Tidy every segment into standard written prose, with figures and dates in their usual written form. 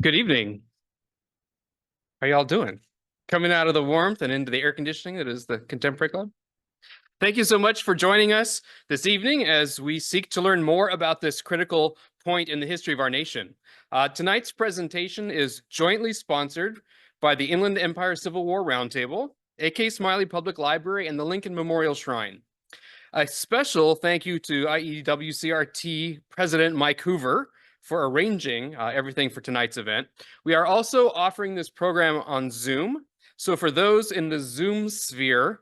Good evening. How y'all doing? Coming out of the warmth and into the air conditioning that is the Contemporary Club? Thank you so much for joining us this evening as we seek to learn more about this critical point in the history of our nation. Tonight's presentation is jointly sponsored by the Inland Empire Civil War Roundtable, A.K. Smiley Public Library, and the Lincoln Memorial Shrine. A special thank you to IEWCRT President Mike Hoover for arranging everything for tonight's event. We are also offering this program on Zoom. So for those in the Zoom sphere,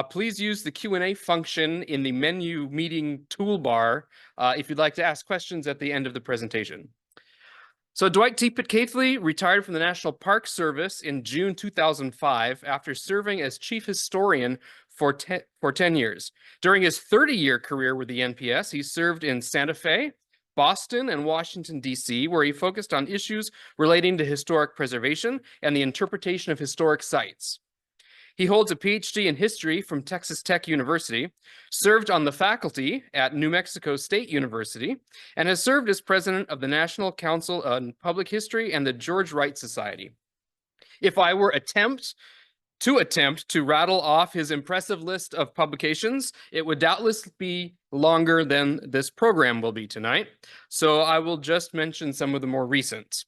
please use the Q&A function in the menu meeting toolbar if you'd like to ask questions at the end of the presentation. So Dwight T. Pitcaithley retired from the National Park Service in June 2005 after serving as chief historian for 10 years. During his 30-year career with the NPS, he served in Santa Fe, Boston, and Washington, D.C., where he focused on issues relating to historic preservation and the interpretation of historic sites. He holds a PhD in history from Texas Tech University, served on the faculty at New Mexico State University, and has served as president of the National Council on Public History and the George Wright Society. If I were attempt to rattle off his impressive list of publications, it would doubtless be longer than this program will be tonight. So I will just mention some of the more recent.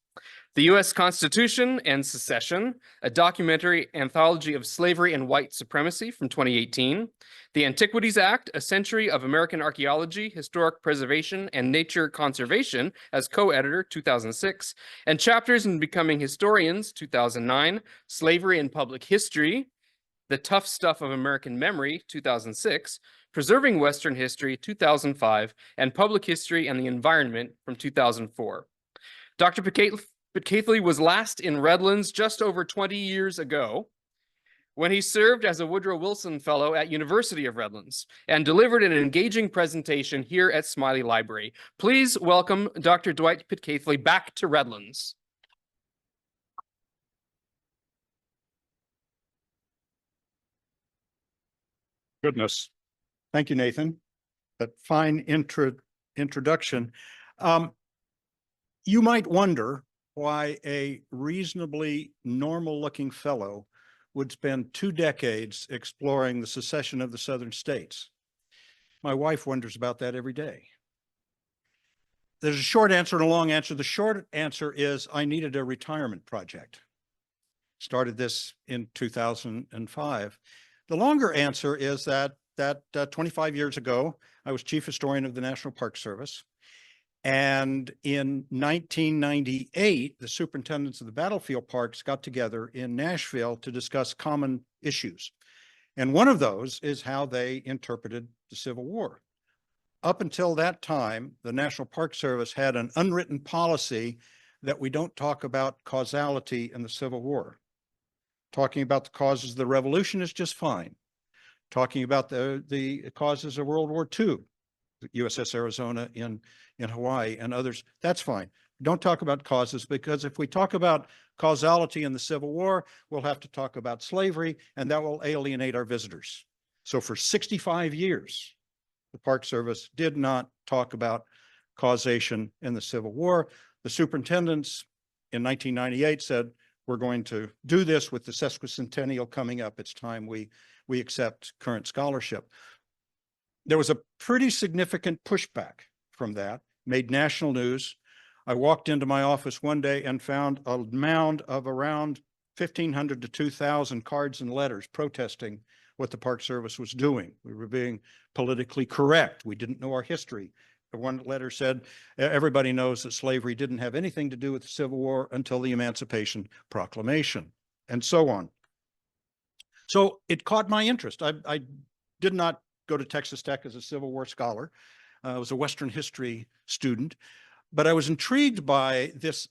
The U.S. Constitution and Secession, a documentary anthology of slavery and white supremacy from 2018. The Antiquities Act, a century of American archaeology, historic preservation, and nature conservation as co-editor, 2006. And Chapters in Becoming Historians, 2009. Slavery and Public History, The Tough Stuff of American Memory, 2006. Preserving Western History, 2005. And Public History and the Environment from 2004. Dr. Pitcaithley was last in Redlands just over 20 years ago when he served as a Woodrow Wilson Fellow at University of Redlands and delivered an engaging presentation here at Smiley Library. Please welcome Dr. Dwight Pitcaithley back to Redlands. Goodness. Thank you, Nathan. That fine introduction. You might wonder why a reasonably normal-looking fellow would spend 2 decades exploring the secession of the southern states. My wife wonders about that every day. There's a short answer and a long answer. The short answer is I needed a retirement project. Started this in 2005. The longer answer is that 25 years ago, I was chief historian of the National Park Service. And in 1998, the superintendents of the battlefield parks got together in Nashville to discuss common issues. And one of those is how they interpreted the Civil War. Up until that time, the National Park Service had an unwritten policy that we don't talk about causality in the Civil War. Talking about the causes of the Revolution is just fine. Talking about the causes of World War II, USS Arizona in Hawaii and others, that's fine. Don't talk about causes, because if we talk about causality in the Civil War, we'll have to talk about slavery, and that will alienate our visitors. So for 65 years, the Park Service did not talk about causation in the Civil War. The superintendents in 1998 said, we're going to do this with the sesquicentennial coming up. It's time we accept current scholarship. There was a pretty significant pushback from that, made national news. I walked into my office one day and found a mound of around 1,500 to 2,000 cards and letters protesting what the Park Service was doing. We were being politically correct. We didn't know our history. One letter said, everybody knows that slavery didn't have anything to do with the Civil War until the Emancipation Proclamation, and so on. So it caught my interest. I did not go to Texas Tech as a Civil War scholar. I was a Western history student, but I was intrigued by this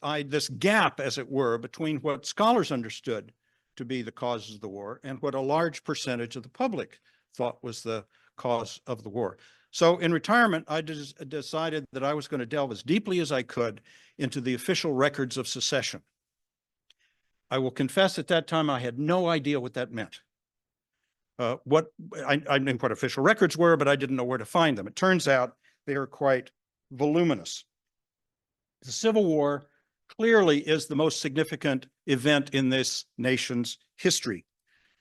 gap, as it were, between what scholars understood to be the causes of the war and what a large percentage of the public thought was the cause of the war. So in retirement, I decided that I was going to delve as deeply as I could into the official records of secession. I will confess at that time I had no idea what that meant. I knew what official records were, but I didn't know where to find them. It turns out they are quite voluminous. The Civil War clearly is the most significant event in this nation's history.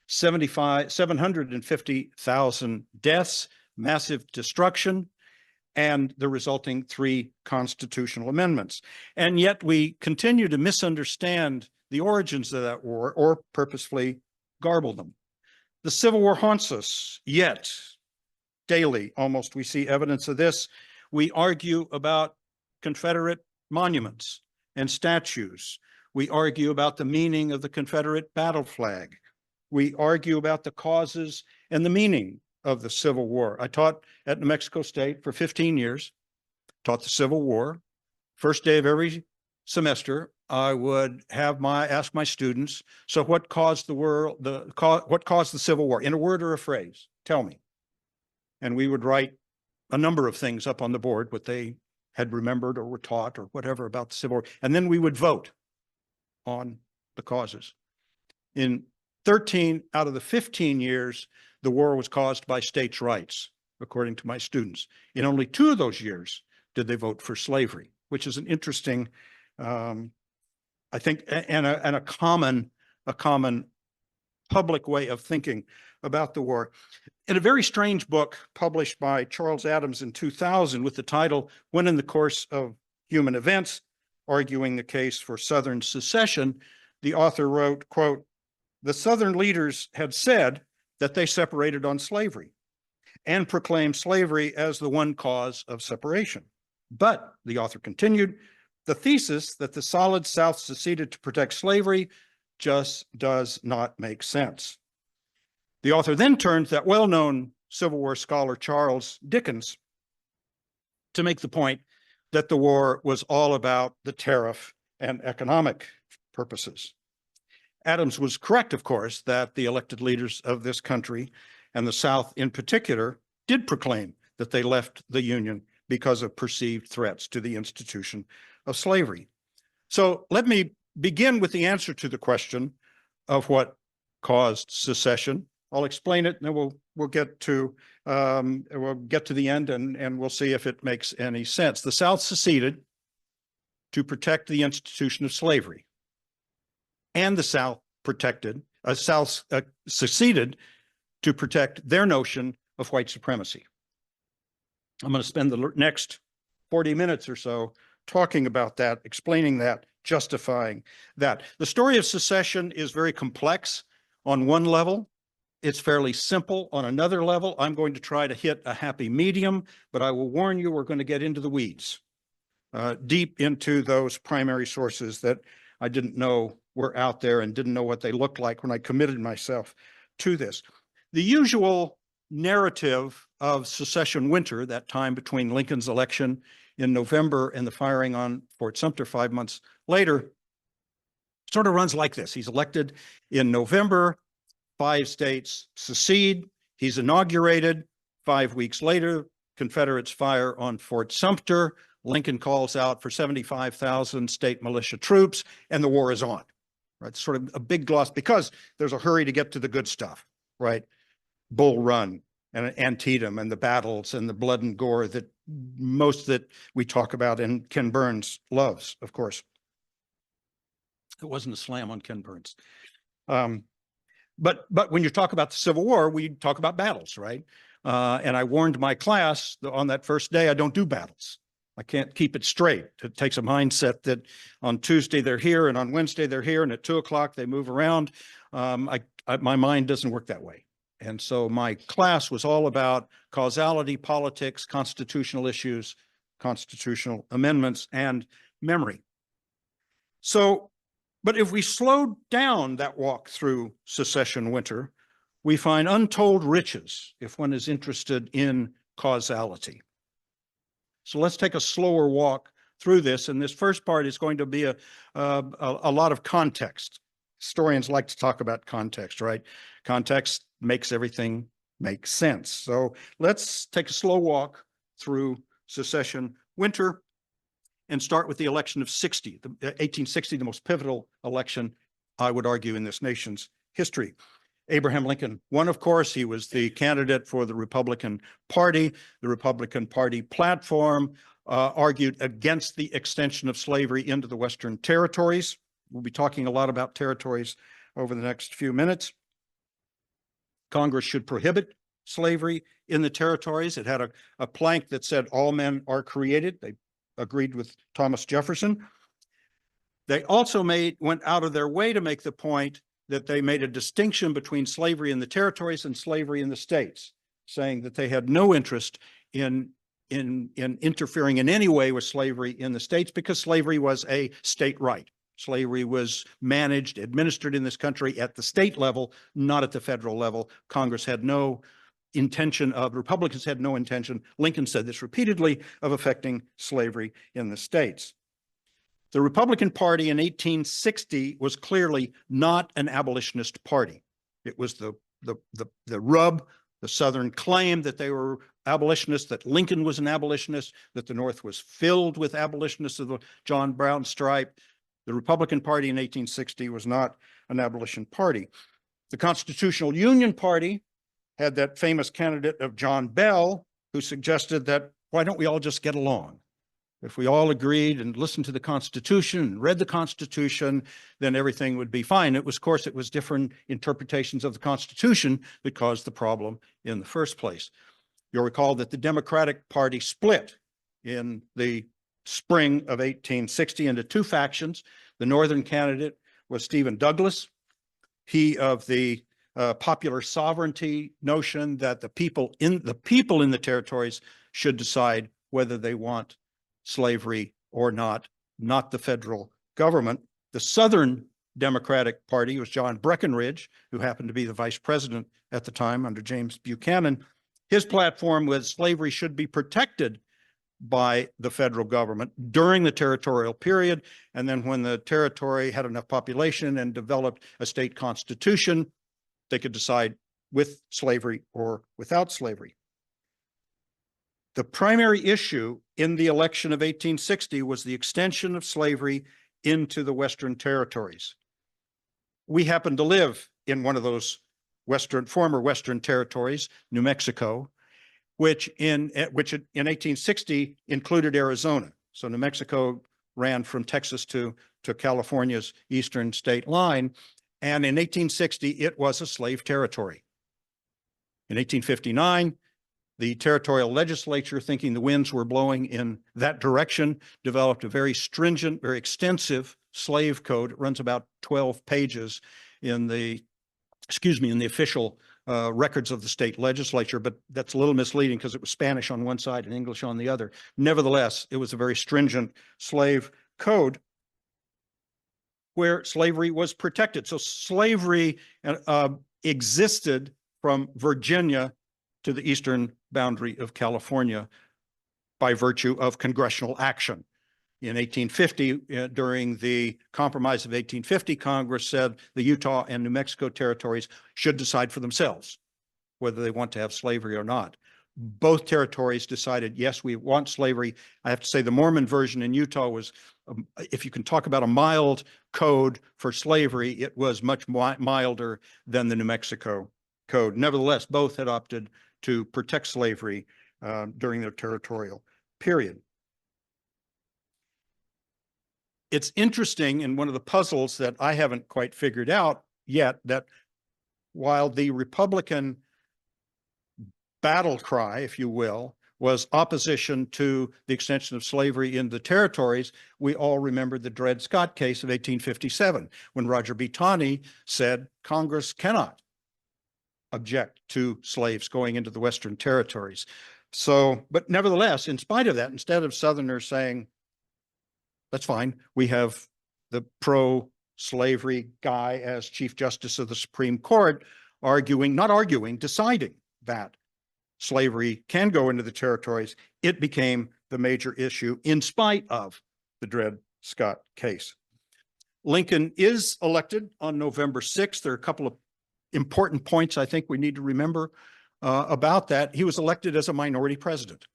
750,000 deaths, massive destruction, and the resulting 3 constitutional amendments. And yet we continue to misunderstand the origins of that war or purposefully garble them. The Civil War haunts us, yet daily almost we see evidence of this. We argue about Confederate monuments and statues. We argue about the meaning of the Confederate battle flag. We argue about the causes and the meaning of the Civil War. I taught at New Mexico State for 15 years, taught the Civil War. First day of every semester, I would ask my students, so what caused what caused the Civil War? In a word or a phrase, tell me. And we would write a number of things up on the board, what they had remembered or were taught or whatever about the Civil War. And then we would vote on the causes. In 13 out of the 15 years, the war was caused by states' rights, according to my students. In only 2 of those years did they vote for slavery, which is an interesting, I think, and a common public way of thinking about the war. In a very strange book published by Charles Adams in 2000 with the title, When in the Course of Human Events, arguing the case for Southern secession, the author wrote, quote, "The Southern leaders had said that they separated on slavery and proclaimed slavery as the one cause of separation. But," the author continued, "the thesis that the solid South seceded to protect slavery just does not make sense." The author then turned to that well-known Civil War scholar Charles Dickens to make the point that the war was all about the tariff and economic purposes. Adams was correct, of course, that the elected leaders of this country, and the South in particular, did proclaim that they left the Union because of perceived threats to the institution of slavery. So let me begin with the answer to the question of what caused secession. I'll explain it, and then we'll get to the end, and we'll see if it makes any sense. The South seceded to protect the institution of slavery, and the South seceded to protect their notion of white supremacy. I'm going to spend the next 40 minutes or so talking about that, explaining that, justifying that. The story of secession is very complex on one level. It's fairly simple on another level. I'm going to try to hit a happy medium, but I will warn you, we're going to get into the weeds, deep into those primary sources that I didn't know were out there and didn't know what they looked like when I committed myself to this. The usual narrative of secession winter, that time between Lincoln's election in November and the firing on Fort Sumter 5 months later, sort of runs like this. He's elected in November, 5 states secede, he's inaugurated. 5 weeks later, Confederates fire on Fort Sumter. Lincoln calls out for 75,000 state militia troops, and the war is on. Right, sort of a big gloss because there's a hurry to get to the good stuff, right? Bull Run and Antietam and the battles and the blood and gore that we talk about and Ken Burns loves, of course. It wasn't a slam on Ken Burns. But when you talk about the Civil War, we talk about battles, right? And I warned my class on that first day, I don't do battles. I can't keep it straight. It takes a mindset that on Tuesday they're here and on Wednesday they're here and at 2 o'clock they move around. My mind doesn't work that way. And so my class was all about causality, politics, constitutional issues, constitutional amendments, and memory. So, but if we slow down that walk through secession winter, we find untold riches if one is interested in causality. So let's take a slower walk through this. And this first part is going to be a lot of context. Historians like to talk about context, right? Context makes everything make sense. So let's take a slow walk through secession winter and start with the election of 1860, the most pivotal election, I would argue, in this nation's history. Abraham Lincoln won, of course. He was the candidate for the Republican Party. The Republican Party platform argued against the extension of slavery into the Western territories. We'll be talking a lot about territories over the next few minutes. Congress should prohibit slavery in the territories. It had a plank that said all men are created. They agreed with Thomas Jefferson. They also went out of their way to make the point that they made a distinction between slavery in the territories and slavery in the states, saying that they had no interest in interfering in any way with slavery in the states because slavery was a state right. Slavery was managed, administered in this country at the state level, not at the federal level. Congress had no intention of, Republicans had no intention, Lincoln said this repeatedly, of affecting slavery in the states. The Republican Party in 1860 was clearly not an abolitionist party. It was the rub, the Southern claim that they were abolitionists, that Lincoln was an abolitionist, that the North was filled with abolitionists of the John Brown stripe. The Republican Party in 1860 was not an abolition party. The Constitutional Union Party had that famous candidate of John Bell, who suggested that, why don't we all just get along? If we all agreed and listened to the Constitution and read the Constitution, then everything would be fine. It was, of course, it was different interpretations of the Constitution that caused the problem in the first place. You'll recall that the Democratic Party split in the spring of 1860 into two factions. The Northern candidate was Stephen Douglas. He of the popular sovereignty notion that the people in the territories should decide whether they want slavery or not the federal government. The Southern Democratic Party was John Breckinridge, who happened to be the vice president at the time under James Buchanan. His platform was slavery should be protected by the federal government during the territorial period. And then when the territory had enough population and developed a state constitution, they could decide with slavery or without slavery. The primary issue in the election of 1860 was the extension of slavery into the Western territories. We happen to live in one of those former Western territories, New Mexico, which in 1860 included Arizona. So New Mexico ran from Texas to California's eastern state line. And in 1860, it was a slave territory. In 1859, the territorial legislature, thinking the winds were blowing in that direction, developed a very stringent, very extensive slave code. It runs about 12 pages in the official records of the state legislature, but that's a little misleading because it was Spanish on one side and English on the other. Nevertheless, it was a very stringent slave code where slavery was protected. So slavery existed from Virginia to the eastern boundary of California by virtue of congressional action. In 1850, during the Compromise of 1850, Congress said the Utah and New Mexico territories should decide for themselves whether they want to have slavery or not. Both territories decided, yes, we want slavery. I have to say the Mormon version in Utah was, if you can talk about a mild code for slavery, it was much milder than the New Mexico code. Nevertheless, both had opted to protect slavery during their territorial period. It's interesting, and one of the puzzles that I haven't quite figured out yet, that while the Republican battle cry, if you will, was opposition to the extension of slavery in the territories, we all remember the Dred Scott case of 1857, when Roger B. Taney said Congress cannot object to slaves going into the Western territories. So, but nevertheless, in spite of that, instead of Southerners saying, that's fine, we have the pro-slavery guy as Chief Justice of the Supreme Court deciding that slavery can go into the territories, it became the major issue in spite of the Dred Scott case. Lincoln is elected on November 6th. There are a couple of important points I think we need to remember about that. He was elected as a minority president.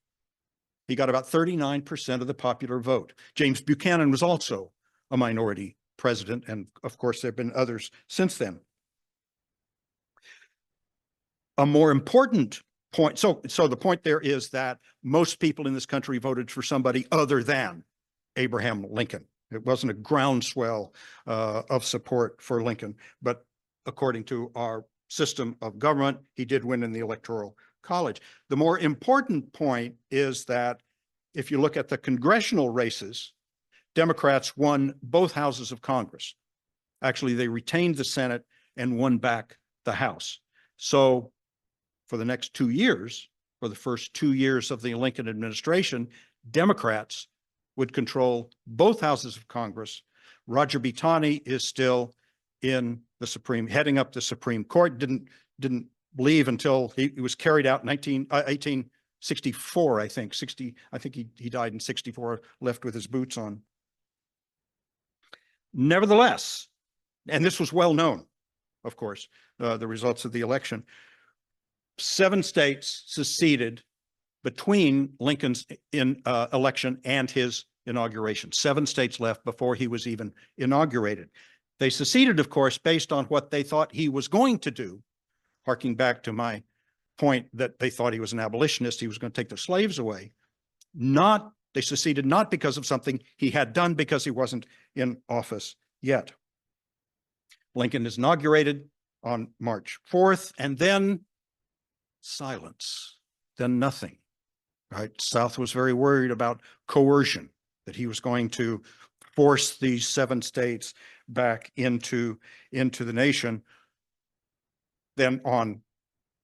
He got about 39% of the popular vote. James Buchanan was also a minority president, and of course, there have been others since then. A more important point. So the point there is that most people in this country voted for somebody other than Abraham Lincoln. It wasn't a groundswell of support for Lincoln, but according to our system of government, he did win in the Electoral College. The more important point is that if you look at the congressional races, Democrats won both houses of Congress. Actually, they retained the Senate and won back the House. So for the next 2 years, for the first 2 years of the Lincoln administration, Democrats would control both houses of Congress. Roger B. Taney is still in the heading up the Supreme Court. Didn't leave until he was carried out in 1864, I think. I think he died in 64, left with his boots on. Nevertheless, and this was well known, of course, the results of the election, 7 states seceded between Lincoln's election and his inauguration. 7 states left before he was even inaugurated. They seceded, of course, based on what they thought he was going to do, harking back to my point that they thought he was an abolitionist, he was going to take the slaves away. They seceded not because of something he had done, because he wasn't in office yet. Lincoln is inaugurated on March 4th, and then silence, then nothing. Right? South was very worried about coercion, that he was going to force these 7 states back into the nation. Then on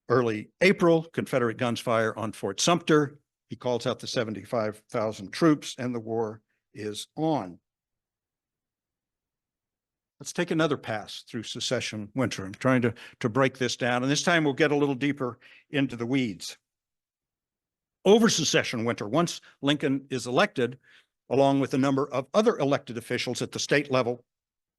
early April, Confederate guns fire on Fort Sumter. He calls out the 75,000 troops, and the war is on. Let's take another pass through Secession winter. I'm trying to break this down, and this time we'll get a little deeper into the weeds. Over Secession winter, once Lincoln is elected, along with a number of other elected officials at the state level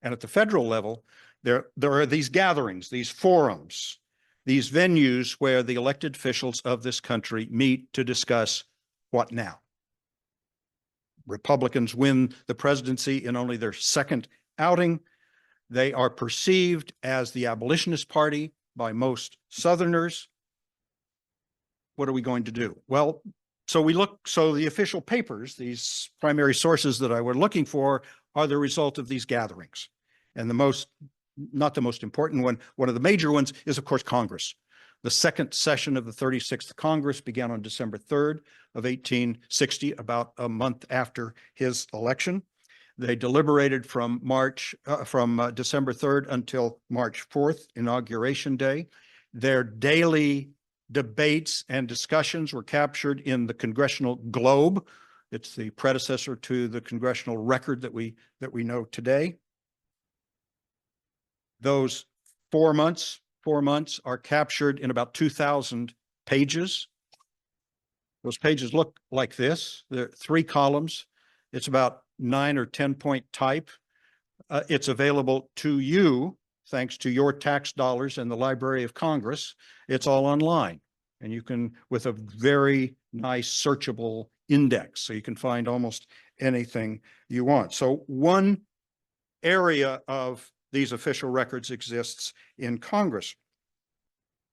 and at the federal level, there are these gatherings, these forums, these venues where the elected officials of this country meet to discuss what now. Republicans win the presidency in only their 2nd outing. They are perceived as the abolitionist party by most Southerners. What are we going to do? Well, so the official papers, these primary sources that I were looking for, are the result of these gatherings. And not the most important one of the major ones is, of course, Congress. The 2nd session of the 36th Congress began on December 3rd of 1860, about a month after his election. They deliberated from December 3rd until March 4th, Inauguration Day. Their daily debates and discussions were captured in the Congressional Globe. It's the predecessor to the Congressional Record that we know today. Those 4 months are captured in about 2,000 pages. Those pages look like this. They're 3 columns. It's about 9 or 10 point type. It's available to you thanks to your tax dollars and the Library of Congress. It's all online, and you can, with a very nice searchable index, so you can find almost anything you want. So one area of these official records exists in Congress.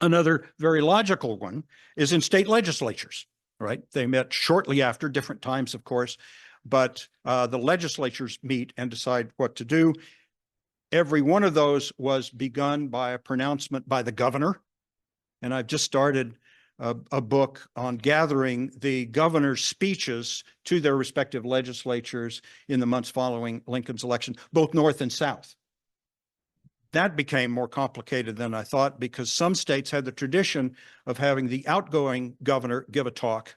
Another very logical one is in state legislatures, right? They met shortly after, different times, of course, but the legislatures meet and decide what to do. Every one of those was begun by a pronouncement by the governor. And I've just started a book on gathering the governor's speeches to their respective legislatures in the months following Lincoln's election, both North and South. That became more complicated than I thought, because some states had the tradition of having the outgoing governor give a talk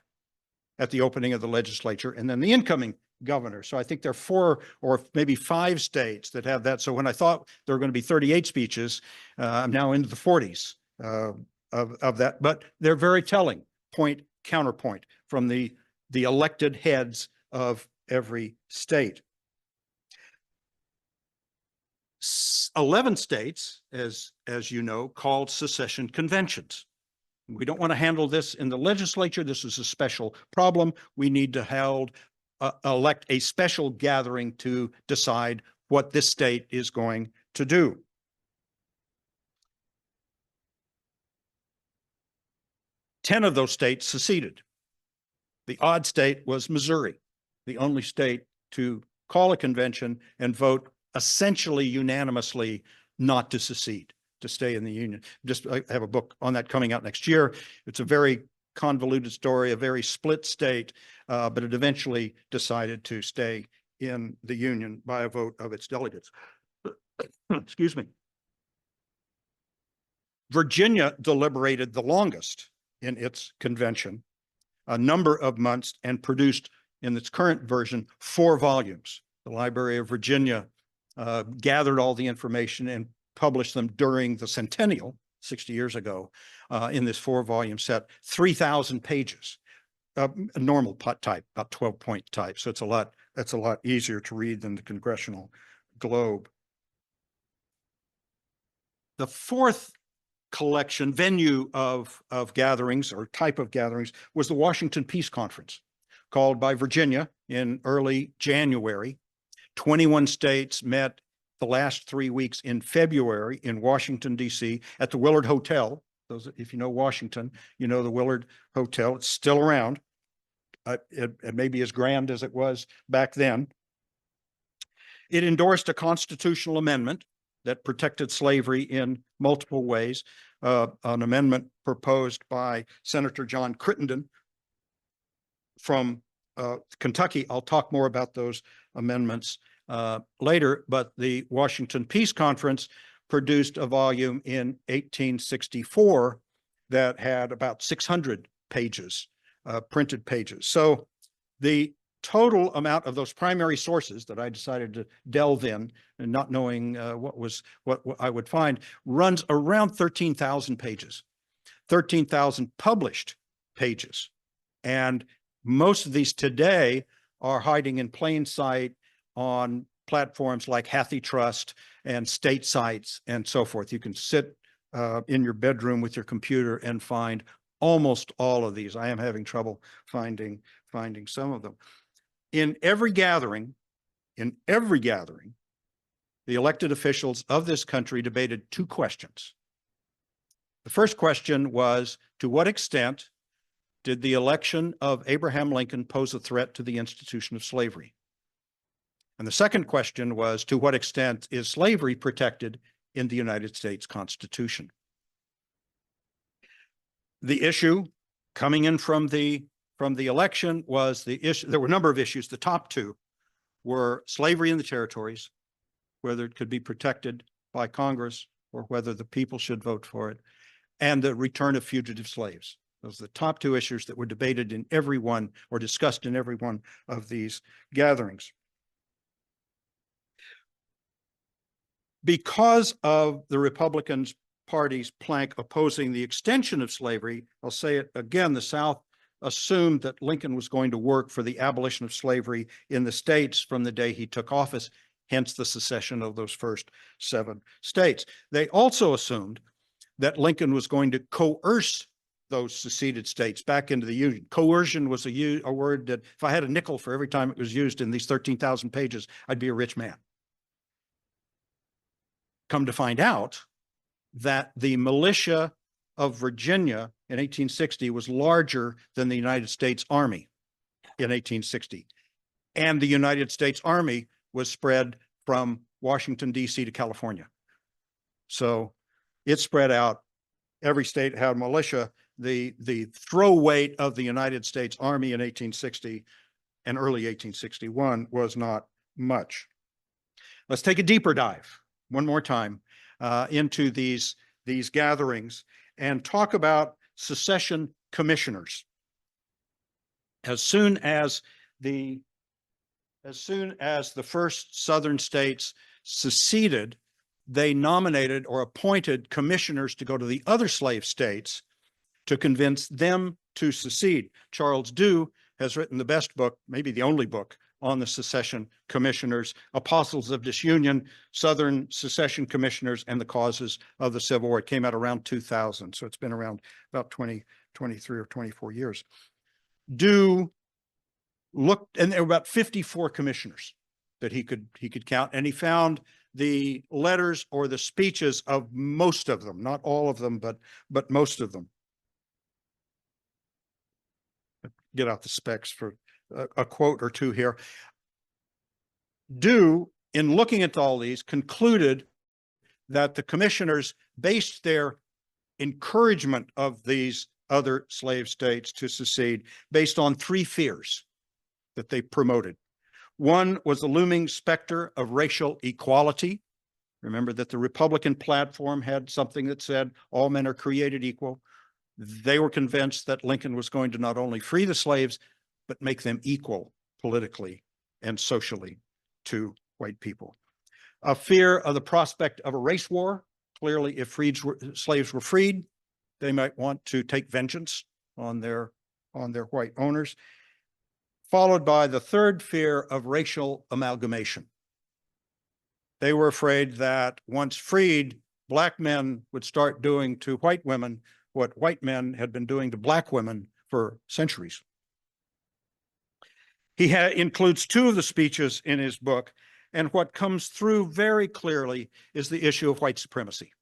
at the opening of the legislature, and then the incoming governor. So I think there are 4 or maybe 5 states that have that. So when I thought there were going to be 38 speeches, I'm now into the 40s of that. But they're very telling, point, counterpoint, from the elected heads of every state. 11 states, as you know, called secession conventions. We don't want to handle this in the legislature. This is a special problem. We need to elect a special gathering to decide what this state is going to do. 10 of those states seceded. The odd state was Missouri, the only state to call a convention and vote essentially unanimously not to secede, to stay in the Union. I have a book on that coming out next year. It's a very convoluted story, a very split state, but it eventually decided to stay in the Union by a vote of its delegates. Excuse me. Virginia deliberated the longest in its convention, a number of months, and produced, in its current version, 4 volumes. The Library of Virginia gathered all the information and published them during the centennial, 60 years ago, in this 4-volume set, 3,000 pages, a normal type, about 12-point type. So it's a lot easier to read than the Congressional Globe. The 4th collection venue of gatherings, or type of gatherings, was the Washington Peace Conference, called by Virginia in early January. 21 states met the last 3 weeks in February in Washington, D.C. at the Willard Hotel. If you know Washington, you know the Willard Hotel. It's still around. It may be as grand as it was back then. It endorsed a constitutional amendment that protected slavery in multiple ways, an amendment proposed by Senator John Crittenden from Kentucky. I'll talk more about those amendments later, but the Washington Peace Conference produced a volume in 1864 that had about 600 pages, printed pages. So the total amount of those primary sources that I decided to delve in, and not knowing what I would find, runs around 13,000 pages, 13,000 published pages. And most of these today are hiding in plain sight on platforms like Hathy Trust and state sites and so forth. You can sit in your bedroom with your computer and find almost all of these. I am having trouble finding some of them. In every gathering, the elected officials of this country debated 2 questions. The first question was, to what extent did the election of Abraham Lincoln pose a threat to the institution of slavery? And the second question was, to what extent is slavery protected in the United States Constitution? The issue coming in from the election was the issue. There were a number of issues. The top 2 were slavery in the territories, whether it could be protected by Congress or whether the people should vote for it, and the return of fugitive slaves. Those are the top 2 issues that were debated in every one, or discussed in every one of these gatherings. Because of the Republican Party's plank opposing the extension of slavery, I'll say it again, the South assumed that Lincoln was going to work for the abolition of slavery in the states from the day he took office, hence the secession of those first 7 states. They also assumed that Lincoln was going to coerce those seceded states back into the Union. Coercion was a word that, if I had a nickel for every time it was used in these 13,000 pages, I'd be a rich man. Come to find out that the militia of Virginia in 1860 was larger than the United States Army in 1860. And the United States Army was spread from Washington, D.C. to California. So it spread out. Every state had militia. The throw weight of the United States Army in 1860 and early 1861 was not much. Let's take a deeper dive one more time into these gatherings and talk about secession commissioners. As soon as the first Southern states seceded, they nominated or appointed commissioners to go to the other slave states to convince them to secede. Charles Dew has written the best book, maybe the only book, on the secession commissioners, Apostles of Disunion, Southern Secession Commissioners, and the Causes of the Civil War. It came out around 2000, so it's been around about 23 or 24 years. Dew looked, and there were about 54 commissioners that he could count, and he found the letters or the speeches of most of them, not all of them, but most of them. get out the specs for a quote or two here. Dew, in looking at all these, concluded that the commissioners based their encouragement of these other slave states to secede based on three fears that they promoted. One was the looming specter of racial equality. Remember that the Republican platform had something that said all men are created equal. They were convinced that Lincoln was going to not only free the slaves, but make them equal politically and socially to white people. A fear of the prospect of a race war. Clearly, if slaves were freed, they might want to take vengeance on their white owners. Followed by the third fear of racial amalgamation. They were afraid that once freed, black men would start doing to white women what white men had been doing to black women for centuries. He includes two of the speeches in his book, and what comes through very clearly is the issue of white supremacy,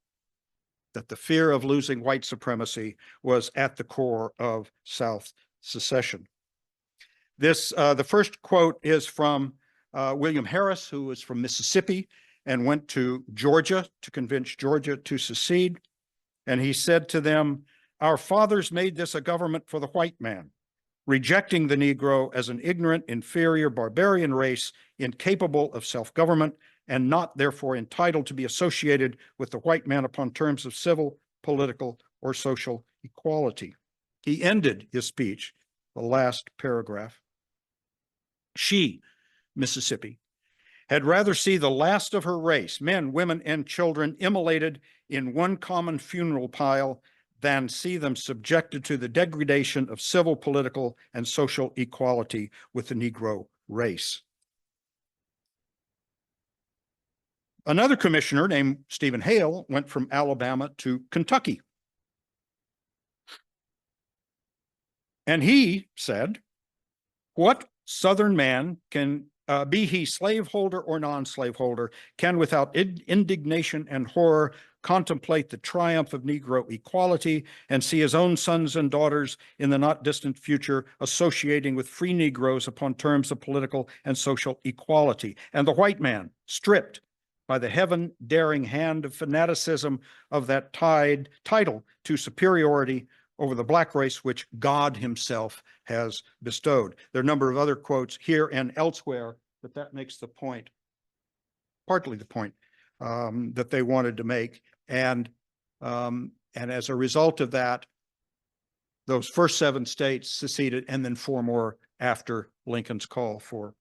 that the fear of losing white supremacy was at the core of South secession. The first quote is from William Harris, who was from Mississippi and went to Georgia to convince Georgia to secede. And he said to them, "Our fathers made this a government for the white man, rejecting the Negro as an ignorant, inferior, barbarian race, incapable of self-government, and not therefore entitled to be associated with the white man upon terms of civil, political, or social equality." He ended his speech, the last paragraph. She, Mississippi, had rather see the last of her race, men, women, and children, immolated in one common funeral pile than see them subjected to the degradation of civil, political, and social equality with the Negro race. Another commissioner named Stephen Hale went from Alabama to Kentucky. And he said, "What Southern man can, be he slaveholder or non-slaveholder, can without indignation and horror contemplate the triumph of Negro equality and see his own sons and daughters in the not distant future associating with free Negroes upon terms of political and social equality, and the white man stripped by the heaven-daring hand of fanaticism of that title to superiority over the black race which God himself has bestowed." There are a number of other quotes here and elsewhere, but that makes the point, partly the point that they wanted to make. And as a result of that, those first 7 states seceded, and then 4 more after Lincoln's call for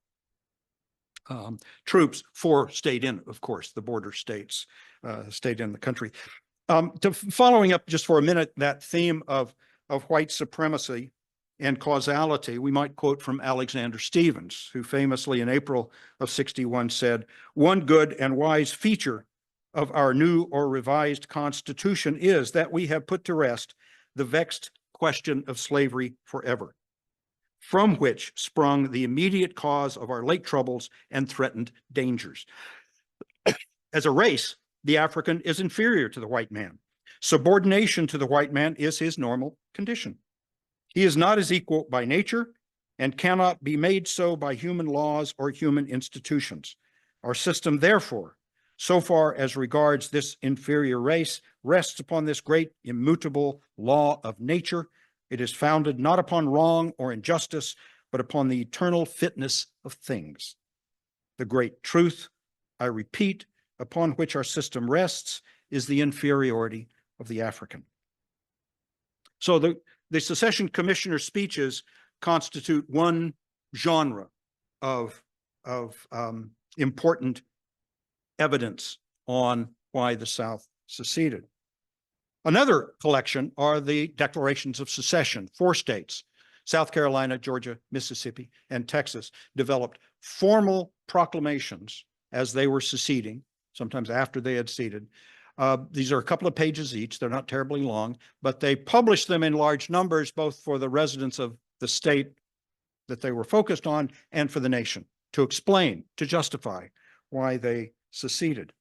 troops. 4 stayed in, of course, the border states stayed in the country. Following up just for a minute, that theme of white supremacy and causality, we might quote from Alexander Stephens, who famously in April of '61 said, "One good and wise feature of our new or revised Constitution is that we have put to rest the vexed question of slavery forever, from which sprung the immediate cause of our late troubles and threatened dangers. As a race, the African is inferior to the white man. Subordination to the white man is his normal condition. He is not his equal by nature and cannot be made so by human laws or human institutions. Our system, therefore, so far as regards this inferior race, rests upon this great immutable law of nature. It is founded not upon wrong or injustice, but upon the eternal fitness of things. The great truth, I repeat, upon which our system rests is the inferiority of the African." So the secession commissioner speeches constitute one genre of important evidence on why the South seceded. Another collection are the declarations of secession. 4 states, South Carolina, Georgia, Mississippi, and Texas, developed formal proclamations as they were seceding, sometimes after they had ceded. These are a couple of pages each. They're not terribly long, but they published them in large numbers, both for the residents of the state that they were focused on and for the nation, to explain, to justify why they seceded.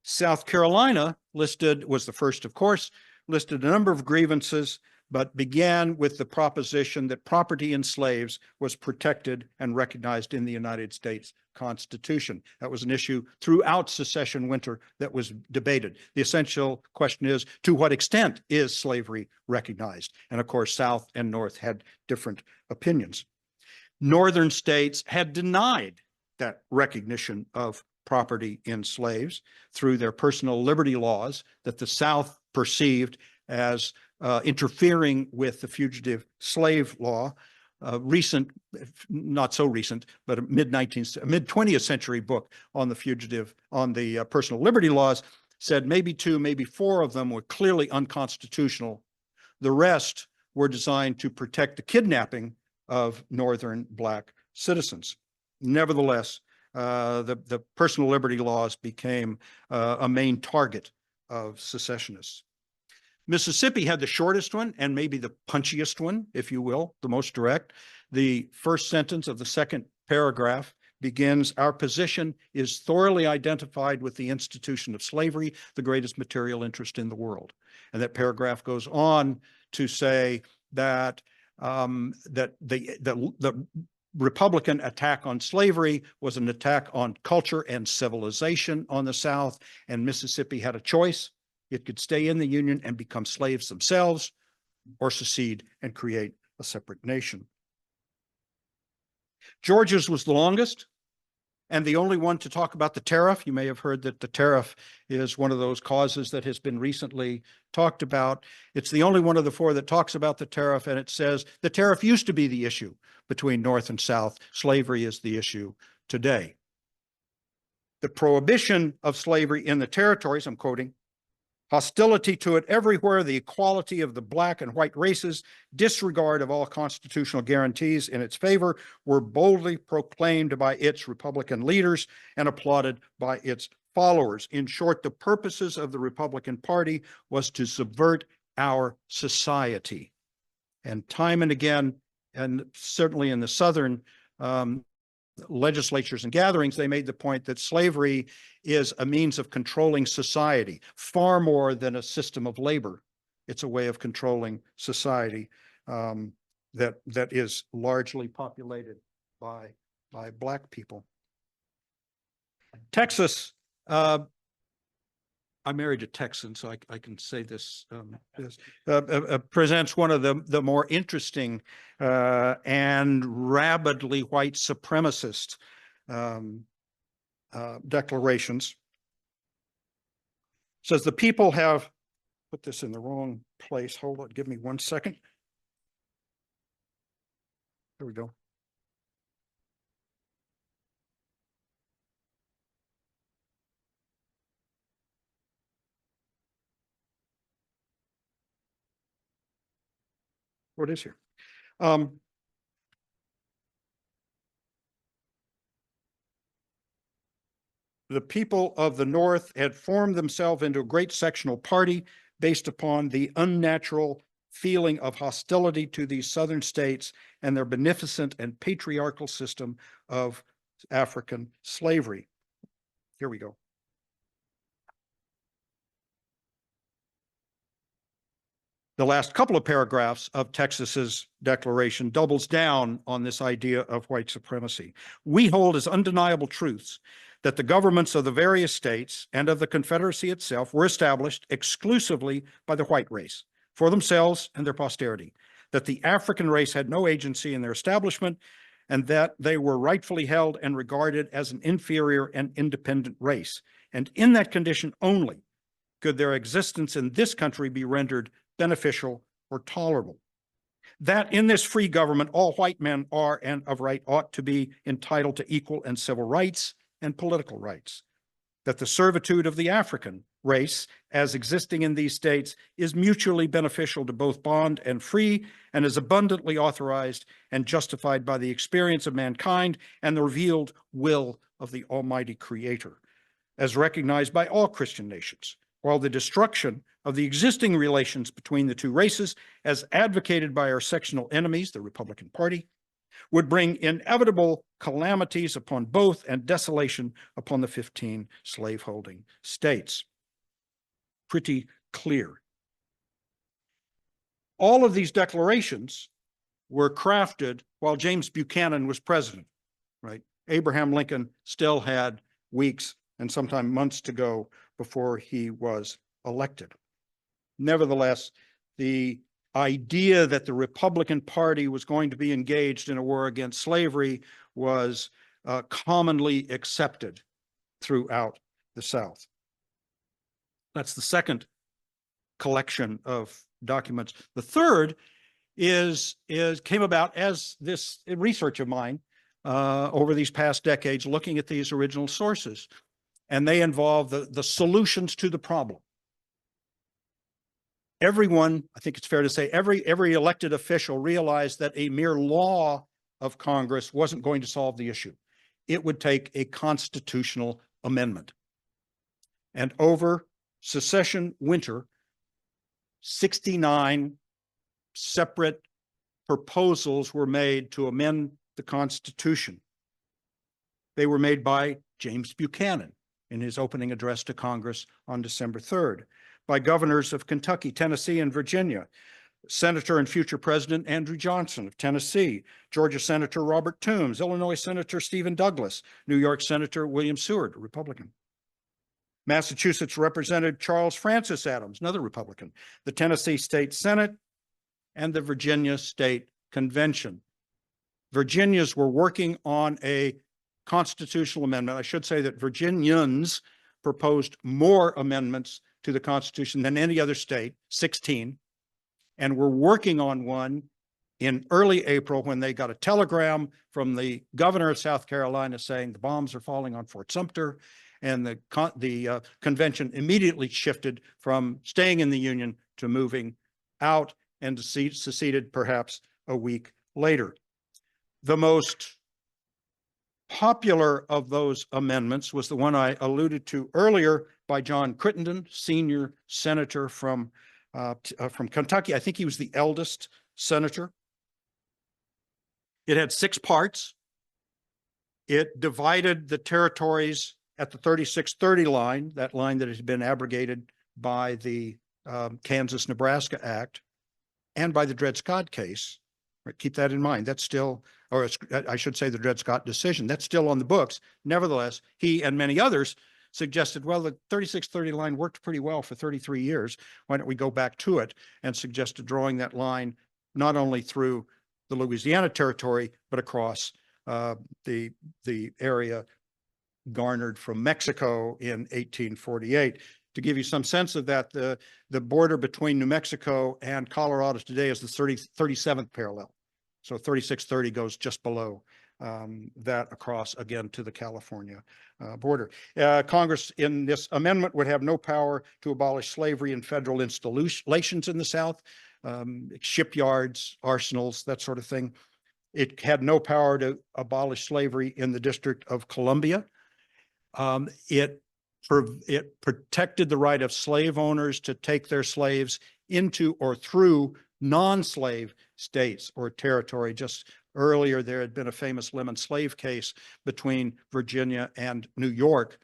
South Carolina was the first, of course, listed a number of grievances but began with the proposition that property in slaves was protected and recognized in the United States Constitution. That was an issue throughout secession winter that was debated. The essential question is, to what extent is slavery recognized? And of course, South and North had different opinions. Northern states had denied that recognition of property in slaves through their personal liberty laws that the South perceived as interfering with the fugitive slave law. Recent, not so recent, but a mid-20th century book on the personal liberty laws said maybe 2, maybe 4 of them were clearly unconstitutional. The rest were designed to protect the kidnapping of Northern Black citizens. Nevertheless, the personal liberty laws became a main target of secessionists. Mississippi had the shortest one and maybe the punchiest one, if you will, the most direct. The first sentence of the second paragraph begins, "Our position is thoroughly identified with the institution of slavery, the greatest material interest in the world." And that paragraph goes on to say that the Republican attack on slavery was an attack on culture and civilization on the South, and Mississippi had a choice. It could stay in the Union and become slaves themselves, or secede and create a separate nation. Georgia's was the longest and the only one to talk about the tariff. You may have heard that the tariff is one of those causes that has been recently talked about. It's the only one of the 4 that talks about the tariff, and it says the tariff used to be the issue between North and South. Slavery is the issue today. The prohibition of slavery in the territories, I'm quoting, "Hostility to it everywhere, the equality of the Black and white races, disregard of all constitutional guarantees in its favor, were boldly proclaimed by its Republican leaders and applauded by its followers." In short, the purposes of the Republican Party was to subvert our society. And time and again, and certainly in the Southern legislatures and gatherings, they made the point that slavery is a means of controlling society far more than a system of labor. It's a way of controlling society that is largely populated by Black people. Texas, I married a Texan, so I can say this, presents one of the more interesting and rabidly white supremacist declarations. It says the people have, put this in the wrong place. Hold on, give me 1 second. There we go. What is here? The people of the North had formed themselves into a great sectional party based upon the unnatural feeling of hostility to these Southern states and their beneficent and patriarchal system of African slavery. Here we go. The last couple of paragraphs of Texas's declaration doubles down on this idea of white supremacy. "We hold as undeniable truths that the governments of the various states and of the Confederacy itself were established exclusively by the white race for themselves and their posterity, that the African race had no agency in their establishment, and that they were rightfully held and regarded as an inferior and independent race. And in that condition only could their existence in this country be rendered beneficial or tolerable. That in this free government, all white men are and of right ought to be entitled to equal and civil rights and political rights. That the servitude of the African race as existing in these states is mutually beneficial to both bond and free, and is abundantly authorized and justified by the experience of mankind and the revealed will of the Almighty Creator, as recognized by all Christian nations, while the destruction of the existing relations between the two races, as advocated by our sectional enemies, the Republican Party, would bring inevitable calamities upon both and desolation upon the 15 slaveholding states." Pretty clear. All of these declarations were crafted while James Buchanan was president, right? Abraham Lincoln still had weeks and sometimes months to go before he was elected. Nevertheless, the idea that the Republican Party was going to be engaged in a war against slavery was commonly accepted throughout the South. That's the second collection of documents. The third came about as this research of mine over these past decades, looking at these original sources, and they involve the solutions to the problem. Everyone, I think it's fair to say, every elected official realized that a mere law of Congress wasn't going to solve the issue. It would take a constitutional amendment. And over Secession winter, 69 separate proposals were made to amend the Constitution. They were made by James Buchanan in his opening address to Congress on December 3rd, by governors of Kentucky, Tennessee, and Virginia, Senator and future President Andrew Johnson of Tennessee, Georgia Senator Robert Toombs, Illinois Senator Stephen Douglas, New York Senator William Seward, a Republican. Massachusetts Representative Charles Francis Adams, another Republican, the Tennessee State Senate, and the Virginia State Convention. Virginians were working on a constitutional amendment. I should say that Virginians proposed more amendments to the Constitution than any other state, 16, and were working on one in early April when they got a telegram from the governor of South Carolina saying the bombs are falling on Fort Sumter, and the convention immediately shifted from staying in the Union to moving out and seceded perhaps a week later. The most popular of those amendments was the one I alluded to earlier by John Crittenden, senior senator from Kentucky. I think he was the eldest senator. It had 6 parts. It divided the territories at the 3630 line, that line that had been abrogated by the Kansas-Nebraska Act and by the Dred Scott case. Right, keep that in mind. That's still, or I should say the Dred Scott decision, that's still on the books. Nevertheless, he and many others suggested, well, the 3630 line worked pretty well for 33 years. Why don't we go back to it, and suggested drawing that line not only through the Louisiana Territory, but across the area garnered from Mexico in 1848. To give you some sense of that, the border between New Mexico and Colorado today is the 37th parallel. So 3630 goes just below that across again to the California border. Congress in this amendment would have no power to abolish slavery in federal installations in the South, shipyards, arsenals, that sort of thing. It had no power to abolish slavery in the District of Columbia. It protected the right of slave owners to take their slaves into or through non-slave states or territory. Just earlier, there had been a famous lemon slave case between Virginia and New York,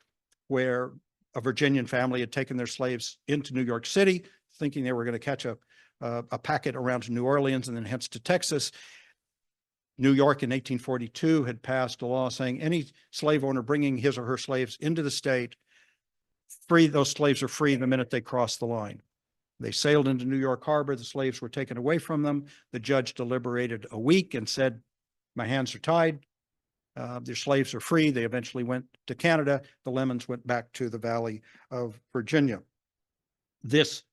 where a Virginian family had taken their slaves into New York City, thinking they were going to catch a packet around to New Orleans and then hence to Texas. New York in 1842 had passed a law saying any slave owner bringing his or her slaves into the state, those slaves are free the minute they cross the line. They sailed into New York Harbor. The slaves were taken away from them. The judge deliberated a week and said, my hands are tied. Their slaves are free. They eventually went to Canada. The Lemons went back to the Valley of Virginia. This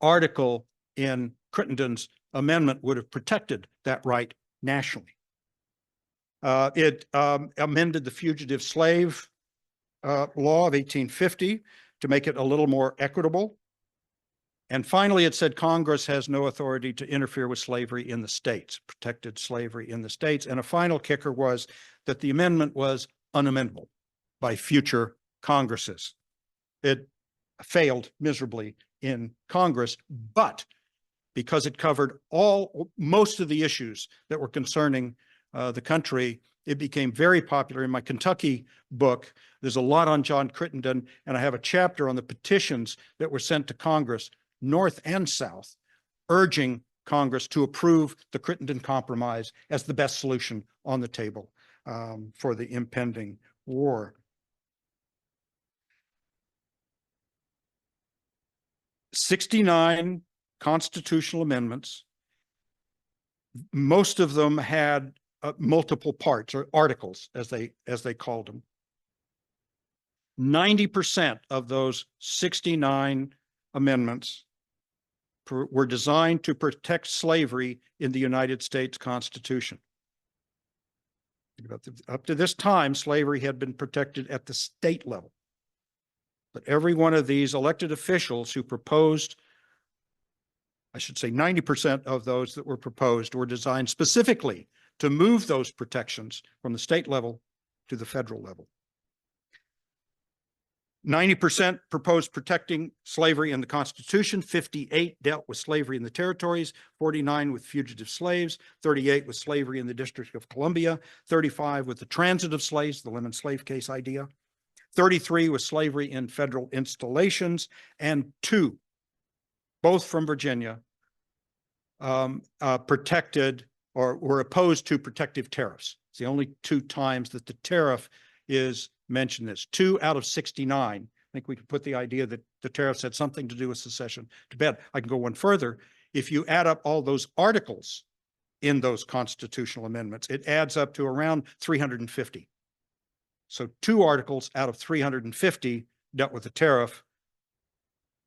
article in Crittenden's amendment would have protected that right nationally. It amended the Fugitive Slave Law of 1850 to make it a little more equitable. And finally, it said Congress has no authority to interfere with slavery in the states, protected slavery in the states. And a final kicker was that the amendment was unamendable by future Congresses. It failed miserably in Congress, but because it covered most of the issues that were concerning the country, it became very popular. In my Kentucky book, there's a lot on John Crittenden, and I have a chapter on the petitions that were sent to Congress, North and South, urging Congress to approve the Crittenden Compromise as the best solution on the table for the impending war. 69 constitutional amendments. Most of them had multiple parts or articles, as they called them. 90% of those 69 amendments were designed to protect slavery in the United States Constitution. Up to this time, slavery had been protected at the state level. But every one of these elected officials who proposed, I should say 90% of those that were proposed were designed specifically to move those protections from the state level to the federal level. 90% proposed protecting slavery in the Constitution, 58 dealt with slavery in the territories, 49 with fugitive slaves, 38 with slavery in the District of Columbia, 35 with the transit of slaves, the lemon slave case idea, 33 with slavery in federal installations, and 2, both from Virginia, protected or were opposed to protective tariffs. It's the only 2 times that the tariff is mentioned. This 2 out of 69. I think we could put the idea that the tariffs had something to do with secession to bed. I can go one further. If you add up all those articles in those constitutional amendments, it adds up to around 350. So 2 articles out of 350 dealt with the tariff.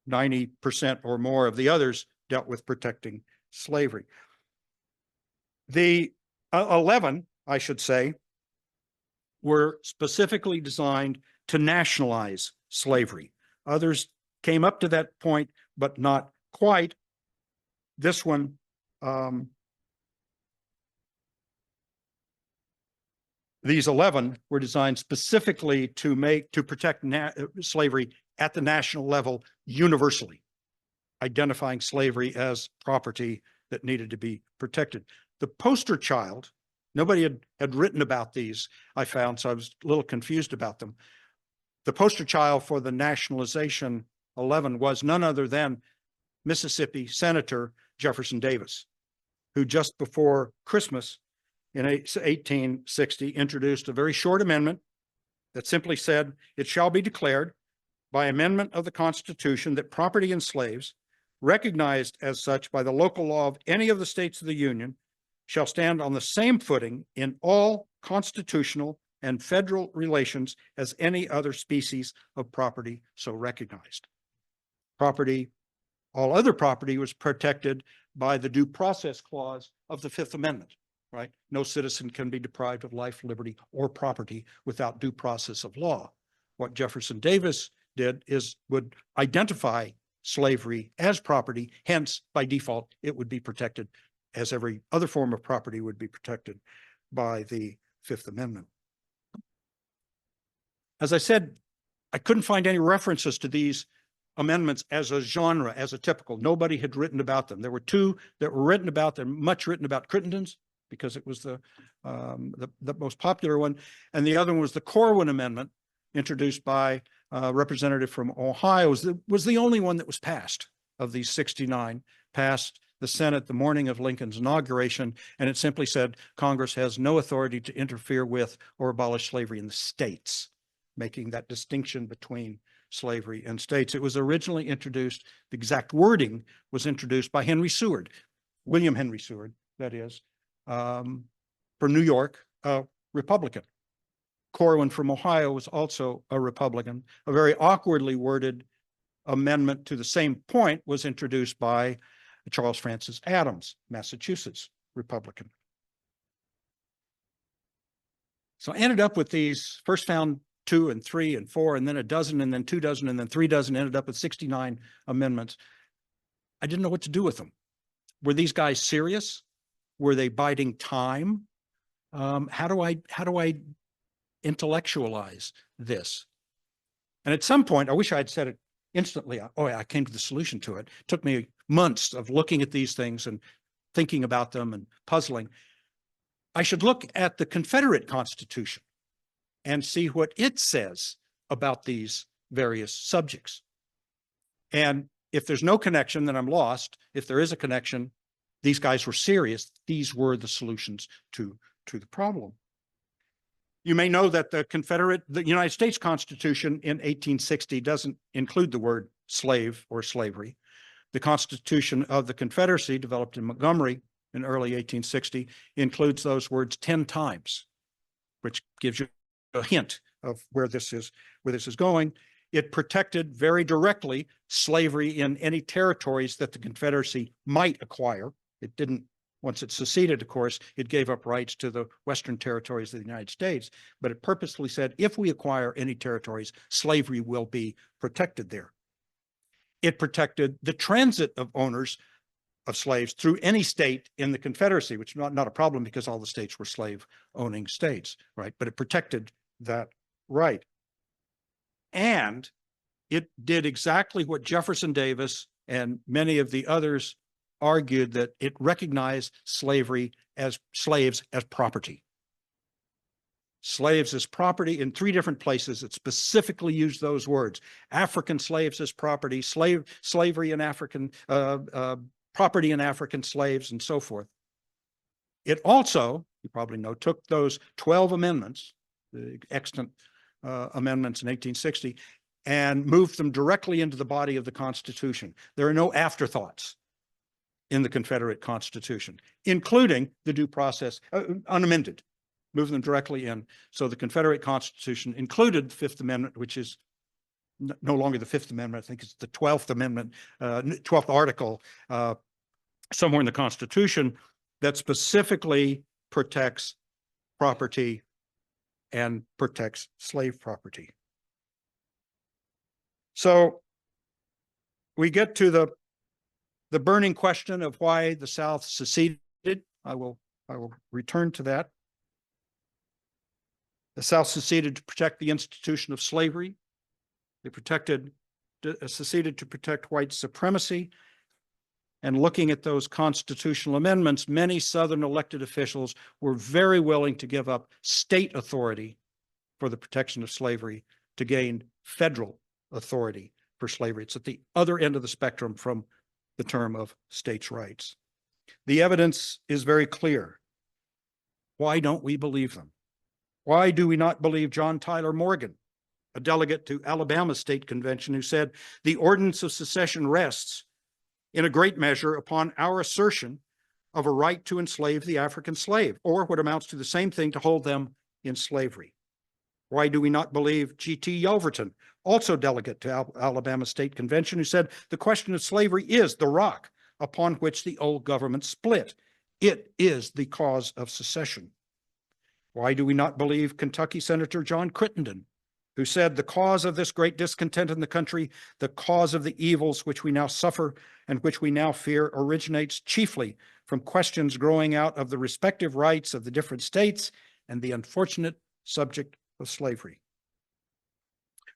90% or more of the others dealt with protecting slavery. The 11, I should say, were specifically designed to nationalize slavery. Others came up to that point, but not quite. This one, these 11 were designed specifically to protect slavery at the national level universally, identifying slavery as property that needed to be protected. The poster child, nobody had written about these, I found, so I was a little confused about them. The poster child for the nationalization 11 was none other than Mississippi Senator Jefferson Davis, who just before Christmas in 1860 introduced a very short amendment that simply said, "It shall be declared by amendment of the Constitution that property in slaves, recognized as such by the local law of any of the states of the Union, shall stand on the same footing in all constitutional and federal relations as any other species of property so recognized." Property, all other property was protected by the due process clause of the Fifth Amendment, right? No citizen can be deprived of life, liberty, or property without due process of law. What Jefferson Davis did is would identify slavery as property, hence by default, it would be protected as every other form of property would be protected by the Fifth Amendment. As I said, I couldn't find any references to these amendments as a genre, as a typical. Nobody had written about them. There were 2 that were written about them, much written about Crittenden's, because it was the most popular one. And the other one was the Corwin Amendment, introduced by a representative from Ohio. Was the only one that was passed of these 69, passed the Senate the morning of Lincoln's inauguration, and it simply said Congress has no authority to interfere with or abolish slavery in the states, making that distinction between slavery and states. It was originally introduced, the exact wording was introduced by Henry Seward, William Henry Seward, that is, for New York, a Republican. Corwin from Ohio was also a Republican. A very awkwardly worded amendment to the same point was introduced by Charles Francis Adams, Massachusetts Republican. So I ended up with these, first found 2 and 3 and 4, and then a dozen, and then 2 dozen, and then 3 dozen, ended up with 69 amendments. I didn't know what to do with them. Were these guys serious? Were they biding time? How do I intellectualize this? And at some point, I wish I had said it instantly. I came to the solution to it. It took me months of looking at these things and thinking about them and puzzling. I should look at the Confederate Constitution and see what it says about these various subjects. And if there's no connection, then I'm lost. If there is a connection, these guys were serious. These were the solutions to the problem. You may know that the United States Constitution in 1860 doesn't include the word slave or slavery. The Constitution of the Confederacy, developed in Montgomery in early 1860, includes those words 10 times, which gives you a hint of where this is going. It protected very directly slavery in any territories that the Confederacy might acquire. It didn't. Once it seceded, of course, it gave up rights to the Western territories of the United States, but it purposely said, if we acquire any territories, slavery will be protected there. It protected the transit of owners of slaves through any state in the Confederacy, which is not a problem because all the states were slave-owning states, right? But it protected that right. And it did exactly what Jefferson Davis and many of the others argued, that it recognized slaves as property. Slaves as property in 3 different places. It specifically used those words: African slaves as property, slavery in African, property in African slaves, and so forth. It also, you probably know, took those 12 amendments, the extant amendments in 1860, and moved them directly into the body of the Constitution. There are no afterthoughts in the Confederate Constitution, including the due process, unamended, move them directly in. So the Confederate Constitution included the Fifth Amendment, which is no longer the Fifth Amendment. I think it's the 12th Amendment, 12th article, somewhere in the Constitution, that specifically protects property and protects slave property. So we get to the burning question of why the South seceded. I will return to that. The South seceded to protect the institution of slavery. They seceded to protect white supremacy. And looking at those constitutional amendments, many Southern elected officials were very willing to give up state authority for the protection of slavery to gain federal authority for slavery. It's at the other end of the spectrum from the term of states' rights. The evidence is very clear. Why don't we believe them? Why do we not believe John Tyler Morgan, a delegate to Alabama State Convention, who said, "The ordinance of secession rests in a great measure upon our assertion of a right to enslave the African slave, or what amounts to the same thing, to hold them in slavery"? Why do we not believe G.T. Yelverton, also delegate to Alabama State Convention, who said, "The question of slavery is the rock upon which the old government split. It is the cause of secession"? Why do we not believe Kentucky Senator John Crittenden, who said, "The cause of this great discontent in the country, the cause of the evils which we now suffer and which we now fear, originates chiefly from questions growing out of the respective rights of the different states and the unfortunate subject of slavery"?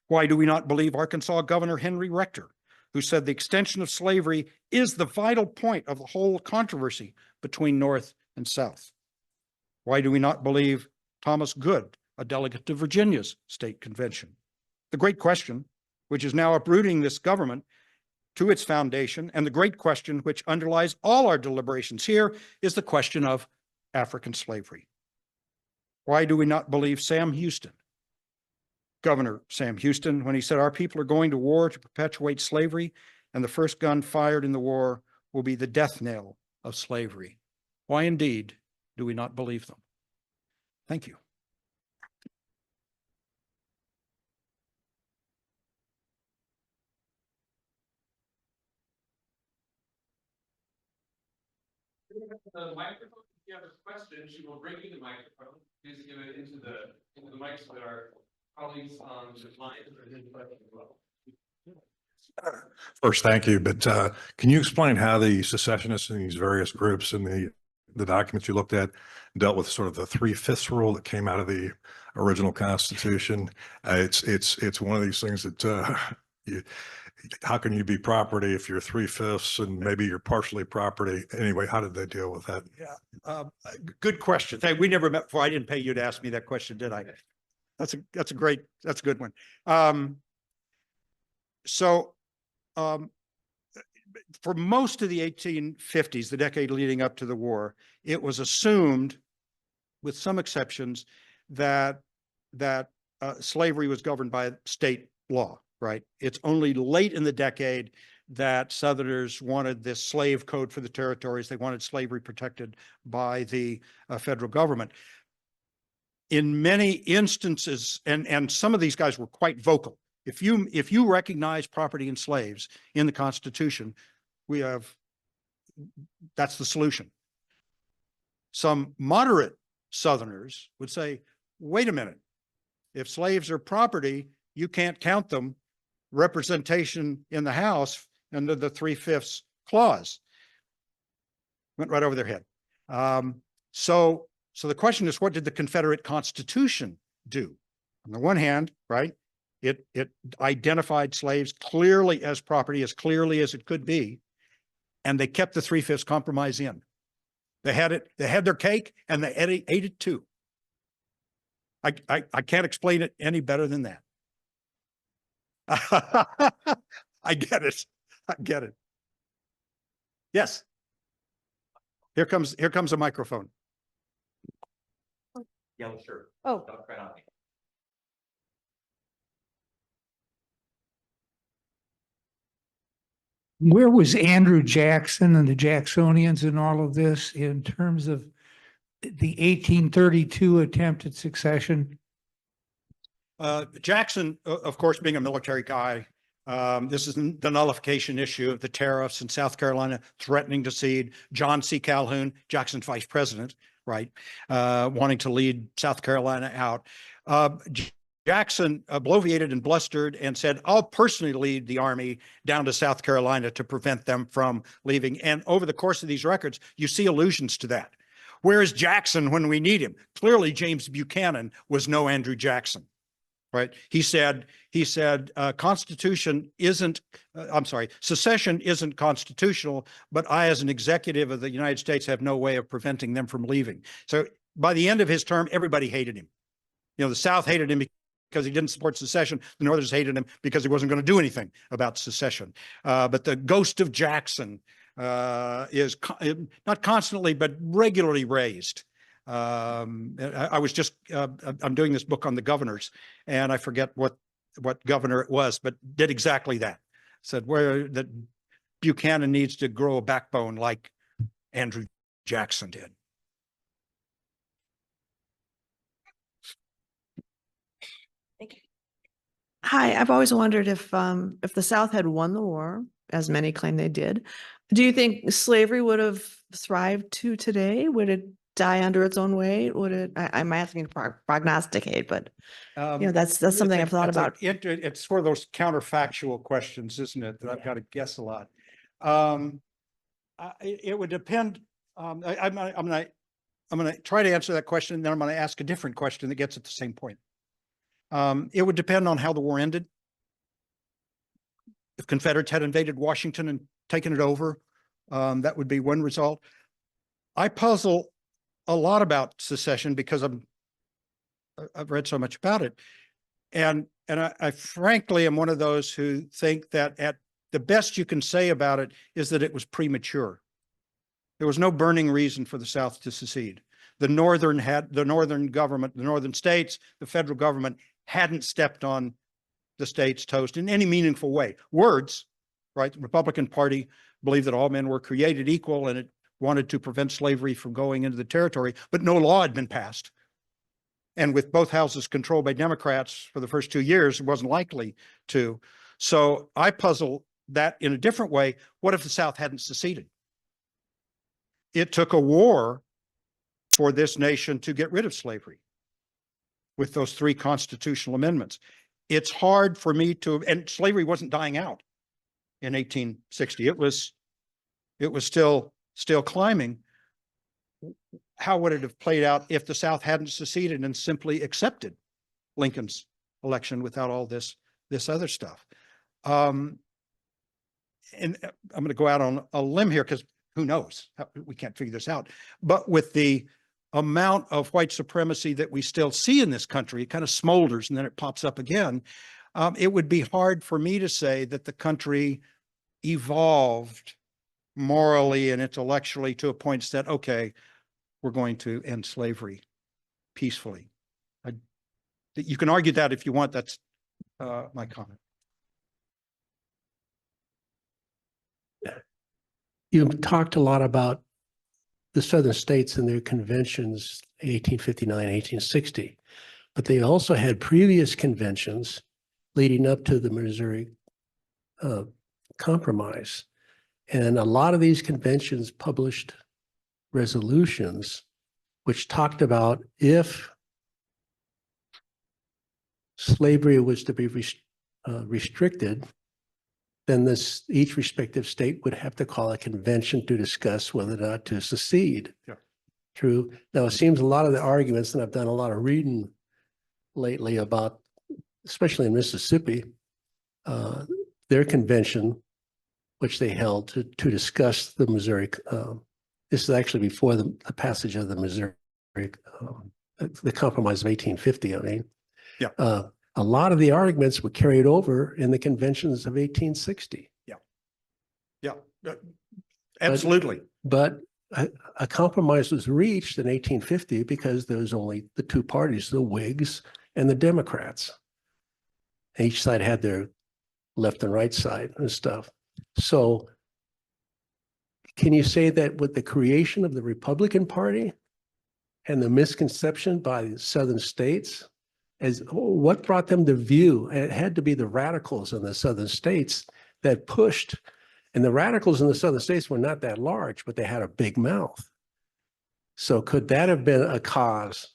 Why do we not believe Arkansas Governor Henry Rector, who said, "The extension of slavery is the vital point of the whole controversy between North and South"? Why do we not believe Thomas Good, a delegate to Virginia's state convention? The great question, which is now uprooting this government to its foundation, and the great question which underlies all our deliberations here, is the question of African slavery. Why do we not believe Sam Houston, Governor Sam Houston, when he said, "Our people are going to war to perpetuate slavery, and the first gun fired in the war will be the death knell of slavery"? Why indeed do we not believe them? Thank you. The microphone, if you have a question, she will bring you the microphone. Please give it into the mic so that our colleagues on the line are identified as well. First, thank you. But can you explain how the secessionists and these various groups in the documents you looked at dealt with sort of the 3/5 rule that came out of the original Constitution? It's one of these things that how can you be property if you're 3/5 and maybe you're partially property? Anyway, how did they deal with that? Yeah, good question. Hey, we never met before. I didn't pay you to ask me that question, did I? That's a good one. for most of the 1850s, the decade leading up to the war, it was assumed, with some exceptions, that slavery was governed by state law, right? It's only late in the decade that Southerners wanted this slave code for the territories. They wanted slavery protected by the federal government. In many instances, and some of these guys were quite vocal. If you recognize property in slaves in the Constitution, that's the solution. Some moderate Southerners would say, wait a minute, if slaves are property, you can't count them. Representation in the House under the 3/5 clause went right over their head. So the question is, what did the Confederate Constitution do? On the one hand, right, it identified slaves clearly as property, as clearly as it could be, and they kept the 3/5 compromise in. They had their cake and they ate it too. I can't explain it any better than that. I get it. Yes. Here comes a microphone. Yellow shirt. Oh, Right on me. Where was Andrew Jackson and the Jacksonians in all of this in terms of the 1832 attempt at secession? Jackson, of course, being a military guy, this is the nullification issue of the tariffs in South Carolina, threatening to cede. John C. Calhoun, Jackson's vice president, right, wanting to lead South Carolina out. Jackson bloviated and blustered and said, I'll personally lead the army down to South Carolina to prevent them from leaving. And over the course of these records, you see allusions to that. Where is Jackson when we need him? Clearly, James Buchanan was no Andrew Jackson, right? He said, secession isn't constitutional, but I, as an executive of the United States, have no way of preventing them from leaving. So by the end of his term, everybody hated him. The South hated him because he didn't support secession. The Northerners hated him because he wasn't going to do anything about secession. But the ghost of Jackson is not constantly, but regularly raised. I was just, I'm doing this book on the governors, and I forget what governor it was, but did exactly that. Said that Buchanan needs to grow a backbone like Andrew Jackson did. hi. I've always wondered if the South had won the war, as many claim they did, do you think slavery would have thrived to today? Would it die under its own weight? Would it? I'm asking to prognosticate, but that's something I've thought about. It's one of those counterfactual questions, isn't it? That I've got to guess a lot. It would depend. I'm going to try to answer that question, and then I'm going to ask a different question that gets at the same point. It would depend on how the war ended. If Confederates had invaded Washington and taken it over, that would be one result. I puzzle a lot about secession because I've read so much about it. And I frankly am one of those who think that at the best you can say about it is that it was premature. There was no burning reason for the South to secede. The northern government, the northern states, the federal government hadn't stepped on the state's toast in any meaningful way. Words, right? The Republican Party believed that all men were created equal, and it wanted to prevent slavery from going into the territory, but no law had been passed. And with both houses controlled by Democrats for the first 2 years, it wasn't likely to. So I puzzle that in a different way. What if the South hadn't seceded? It took a war for this nation to get rid of slavery with those 3 constitutional amendments. It's hard for me to, and slavery wasn't dying out in 1860. It was still climbing. How would it have played out if the South hadn't seceded and simply accepted Lincoln's election without all this other stuff? And I'm going to go out on a limb here because who knows? We can't figure this out. But with the amount of white supremacy that we still see in this country, it kind of smolders and then it pops up again. It would be hard for me to say that the country evolved morally and intellectually to a point that said, okay, we're going to end slavery peacefully. You can argue that if you want. That's my comment. You've talked a lot about the Southern states and their conventions, 1859, 1860, but they also had previous conventions leading up to the Missouri Compromise. And a lot of these conventions published resolutions which talked about if slavery was to be restricted, then each respective state would have to call a convention to discuss whether or not to secede. Yeah. True. Now, it seems a lot of the arguments, and I've done a lot of reading lately about, especially in Mississippi, their convention, which they held to discuss the Missouri. This is actually before the passage of the Missouri, the Compromise of 1850. I mean, yeah. A lot of the arguments were carried over in the conventions of 1860. Yeah, absolutely. But a compromise was reached in 1850 because there was only the two parties, the Whigs and the Democrats. Each side had their left and right side and stuff. So can you say that with the creation of the Republican Party and the misconception by the Southern states, as what brought them to view, it had to be the radicals in the Southern states that pushed, and the radicals in the Southern states were not that large, but they had a big mouth. So could that have been a cause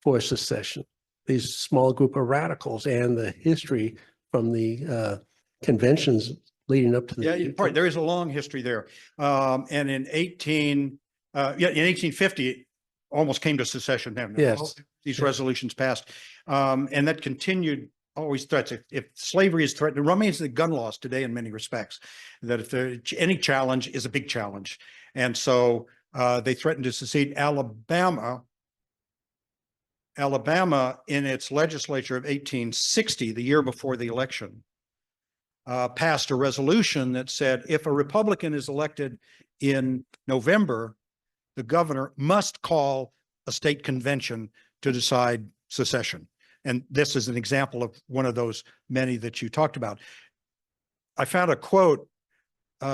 for secession? These small group of radicals and the history from the conventions leading up to the. Yeah, part there is a long history there. And in 1850, it almost came to secession. Yes. These resolutions passed. And that continued always threats. If slavery is threatened, it remains the gun laws today in many respects, that if there any challenge is a big challenge. And so they threatened to secede. Alabama in its legislature of 1860, the year before the election, passed a resolution that said if a Republican is elected in November, the governor must call a state convention to decide secession. And this is an example of one of those many that you talked about. I found a quote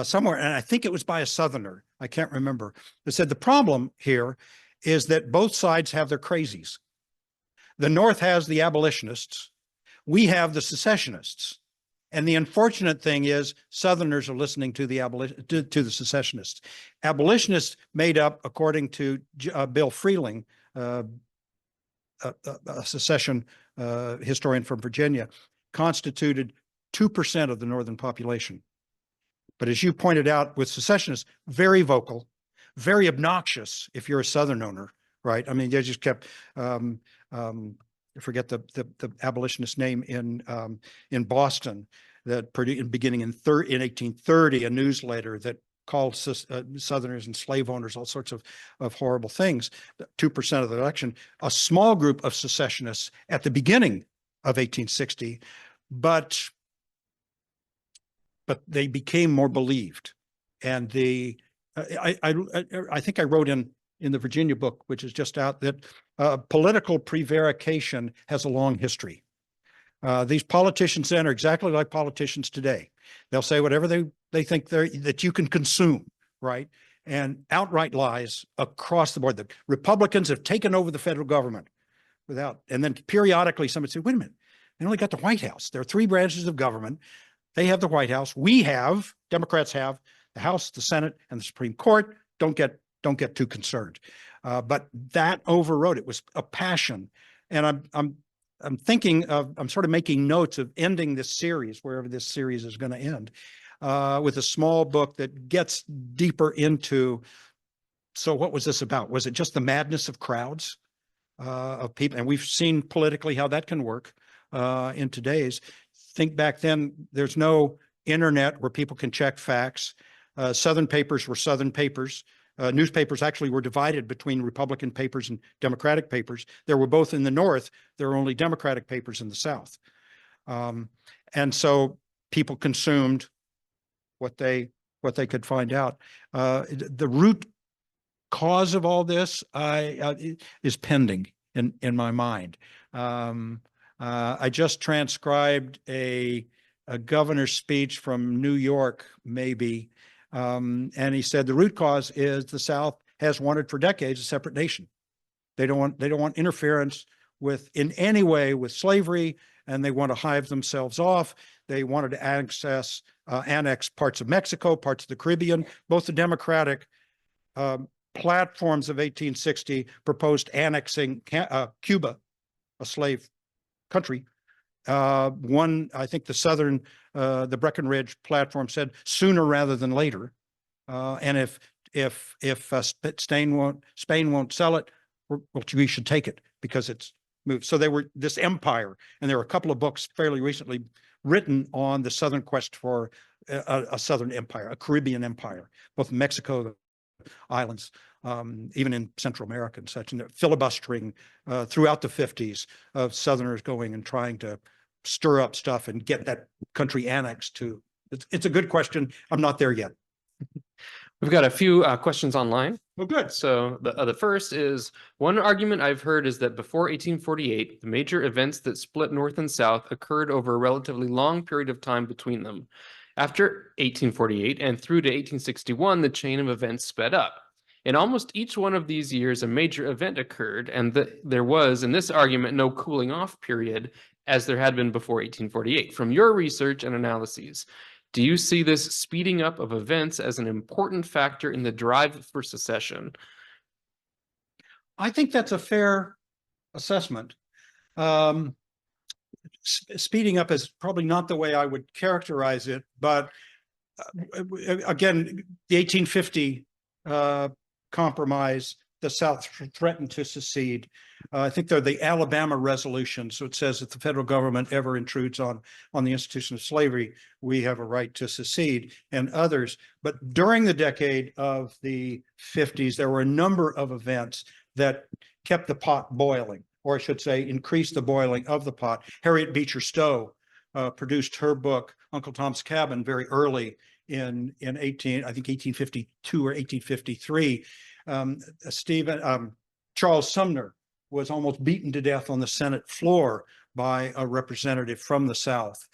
somewhere, and I think it was by a Southerner, I can't remember, that said the problem here is that both sides have their crazies. The North has the abolitionists. We have the secessionists. And the unfortunate thing is Southerners are listening to the to the secessionists. Abolitionists made up, according to Bill Freeling, a secession historian from Virginia, constituted 2% of the Northern population. But as you pointed out with secessionists, very vocal, very obnoxious if you're a Southern owner, right? I mean, they just kept, I forget the abolitionist name in Boston, that beginning in 1830, a newsletter that called Southerners and slave owners all sorts of horrible things. 2% of the election, a small group of secessionists at the beginning of 1860, but they became more believed. And I think I wrote in the Virginia book, which is just out, that political prevarication has a long history. These politicians then are exactly like politicians today. They'll say whatever they think that you can consume, right? And outright lies across the board. The Republicans have taken over the federal government and then periodically somebody say, wait a minute, they only got the White House. There are three branches of government. They have the White House. Democrats have the House, the Senate, and the Supreme Court. Don't get too concerned. But that overrode it. Was a passion. And I'm thinking of, I'm sort of making notes of ending this series, wherever this series is going to end, with a small book that gets deeper into, so what was this about? Was it just the madness of crowds of people? And we've seen politically how that can work in today's. Think back then, there's no internet where people can check facts. Southern papers were Southern papers. Newspapers actually were divided between Republican papers and Democratic papers. There were both in the North. There were only Democratic papers in the South. And so people consumed what they could find out. The root cause of all this is pending in my mind. I just transcribed a governor's speech from New York, maybe, and he said the root cause is the South has wanted for decades a separate nation. They don't want interference in any way with slavery, and they want to hive themselves off. They wanted to annex parts of Mexico, parts of the Caribbean. Both the Democratic platforms of 1860 proposed annexing Cuba, a slave country. One, I think the Breckinridge platform said sooner rather than later. And if Spain won't sell it, we should take it because it's moved. So they were this empire, and there were a couple of books fairly recently written on the Southern quest for a Southern empire, a Caribbean empire, both Mexico, the islands, even in Central America and such, and filibustering throughout the 50s of Southerners going and trying to stir up stuff and get that country annexed to. It's a good question. I'm not there yet. We've got a few questions online. Well, good. So the first is, one argument I've heard is that before 1848, the major events that split North and South occurred over a relatively long period of time between them. After 1848 and through to 1861, the chain of events sped up. In almost each one of these years, a major event occurred, and there was, in this argument, no cooling off period as there had been before 1848. From your research and analyses, do you see this speeding up of events as an important factor in the drive for secession? I think that's a fair assessment. Speeding up is probably not the way I would characterize it, but again, the 1850 compromise, the South threatened to secede. I think they're the Alabama resolution. So it says if the federal government ever intrudes on the institution of slavery, we have a right to secede, and others. But during the decade of the 50s, there were a number of events that kept the pot boiling, or I should say, increased the boiling of the pot. Harriet Beecher Stowe produced her book, Uncle Tom's Cabin, very early in 1852 or 1853. Charles Sumner was almost beaten to death on the Senate floor by a representative from the South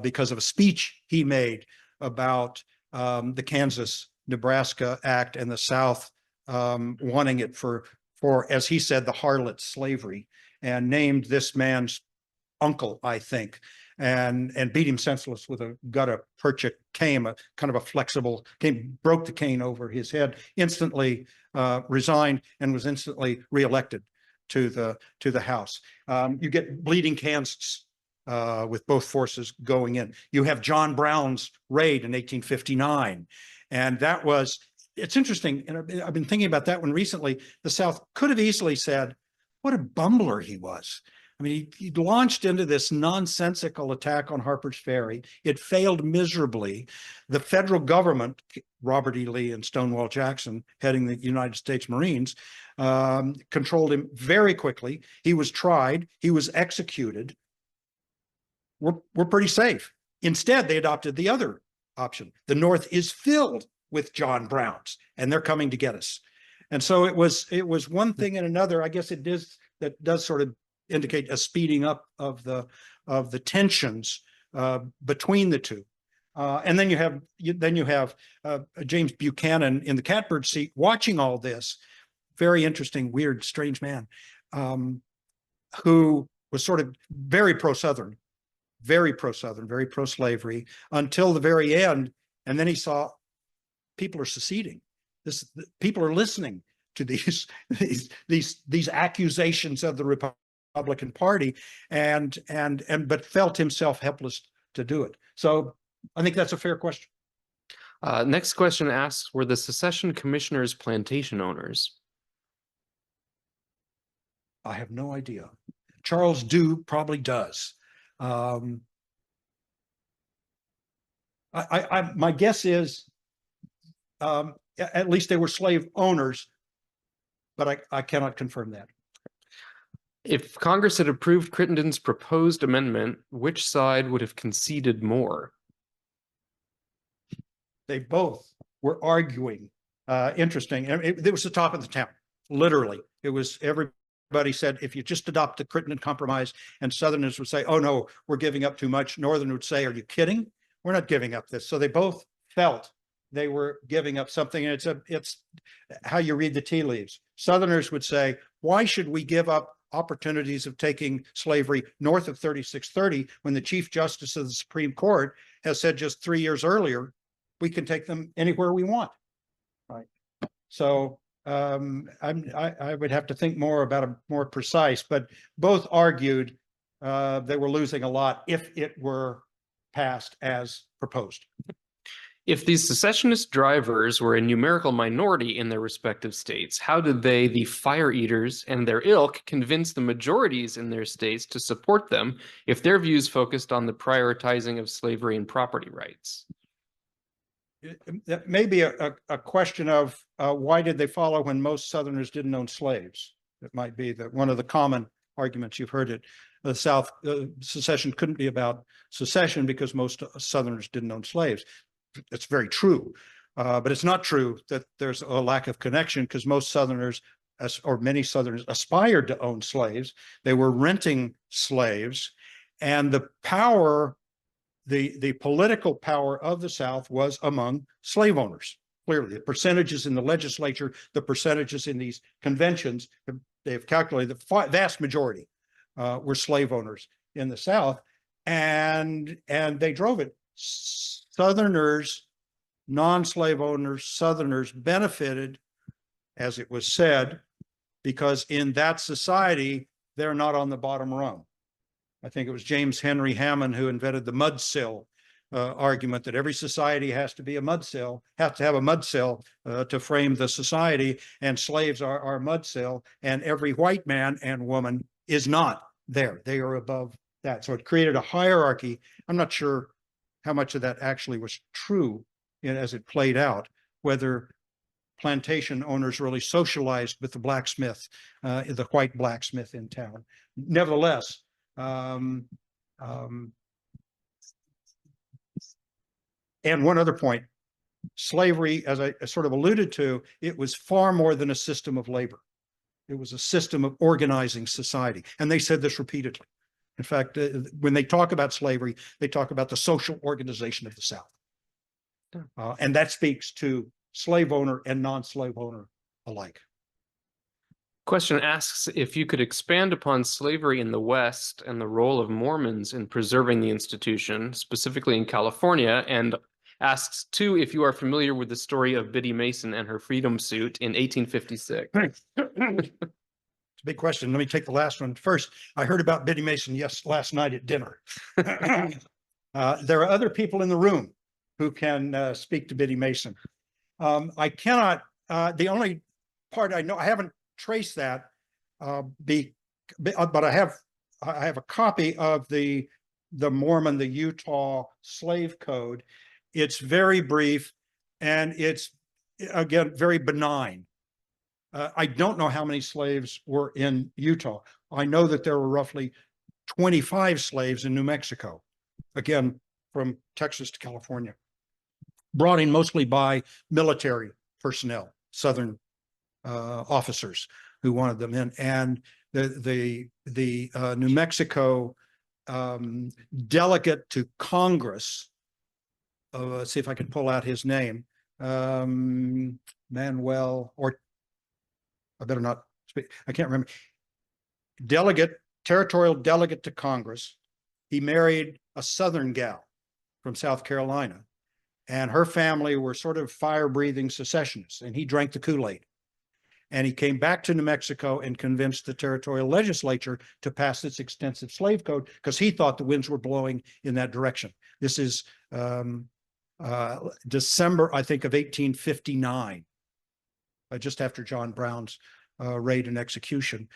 because of a speech he made about the Kansas-Nebraska Act and the South wanting it for, as he said, the harlot slavery, and named this man's uncle, I think, and beat him senseless with a gutta percha cane, a kind of a flexible cane, broke the cane over his head, instantly resigned, and was instantly reelected to the House. You get bleeding Kansas with both forces going in. You have John Brown's raid in 1859, and that was, it's interesting, and I've been thinking about that one recently. The South could have easily said, what a bumbler he was. I mean, he launched into this nonsensical attack on Harper's Ferry. It failed miserably. The federal government, Robert E. Lee and Stonewall Jackson, heading the United States Marines, controlled him very quickly. He was tried. He was executed. We're pretty safe. Instead, they adopted the other option. The North is filled with John Browns, and they're coming to get us. And so it was one thing and another. I guess it is, that does sort of indicate a speeding up of the tensions between the two. And then you have James Buchanan in the catbird seat watching all this. Very interesting, weird, strange man who was sort of very pro-Southern, very pro-slavery until the very end. And then he saw people are seceding. People are listening to these accusations of the Republican Party, but felt himself helpless to do it. So I think that's a fair question. Next question asks, were the secession commissioners plantation owners? I have no idea. Charles Dew probably does. My guess is at least they were slave owners, but I cannot confirm that. If Congress had approved Crittenden's proposed amendment, which side would have conceded more? They both were arguing. Interesting. And it was the top of the town, literally. It was everybody said, if you just adopt the Crittenden Compromise, and Southerners would say, oh no, we're giving up too much. Northern would say, are you kidding? We're not giving up this. So they both felt they were giving up something. And it's how you read the tea leaves. Southerners would say, why should we give up opportunities of taking slavery north of 3630 when the Chief Justice of the Supreme Court has said just 3 years earlier, we can take them anywhere we want. Right. So I would have to think more about a more precise, but both argued they were losing a lot if it were passed as proposed. If these secessionist drivers were a numerical minority in their respective states, how did they, the fire eaters and their ilk, convince the majorities in their states to support them if their views focused on the prioritizing of slavery and property rights? That may be a question of why did they follow when most Southerners didn't own slaves? It might be that one of the common arguments you've heard it. The South secession couldn't be about secession because most Southerners didn't own slaves. It's very true, but it's not true that there's a lack of connection because most Southerners, or many Southerners, aspired to own slaves. They were renting slaves, and the power, the political power of the South was among slave owners. Clearly, the percentages in the legislature, the percentages in these conventions, they've calculated the vast majority were slave owners in the South, and they drove it. Southerners, non-slave owners, Southerners benefited, as it was said, because in that society, they're not on the bottom rung. I think it was James Henry Hammond who invented the mudsill argument that every society has to be a mudsill, has to have a mudsill to frame the society, and slaves are mudsill, and every white man and woman is not there. They are above that. So it created a hierarchy. I'm not sure how much of that actually was true as it played out, whether plantation owners really socialized with the blacksmith, the white blacksmith in town. Nevertheless, and one other point, slavery, as I sort of alluded to, it was far more than a system of labor. It was a system of organizing society. And they said this repeatedly. In fact, when they talk about slavery, they talk about the social organization of the South. And that speaks to slave owner and non-slave owner alike. Question asks if you could expand upon slavery in the West and the role of Mormons in preserving the institution, specifically in California, and asks too if you are familiar with the story of Biddy Mason and her freedom suit in 1856. It's a big question. Let me take the last one first. I heard about Biddy Mason last night at dinner. There are other people in the room who can speak to Biddy Mason. I cannot, the only part I know, I haven't traced that, but I have a copy of the Mormon, the Utah slave code. It's very brief and it's, again, very benign. I don't know how many slaves were in Utah. I know that there were roughly 25 slaves in New Mexico, again, from Texas to California, brought in mostly by military personnel, Southern officers who wanted them in. And the New Mexico delegate to Congress, let's see if I can pull out his name, Manuel, or I better not speak, I can't remember. Territorial delegate to Congress. He married a Southern gal from South Carolina, and her family were sort of fire-breathing secessionists, and he drank the Kool-Aid. And he came back to New Mexico and convinced the territorial legislature to pass this extensive slave code because he thought the winds were blowing in that direction. This is December, I think, of 1859. Just after John Brown's raid and execution.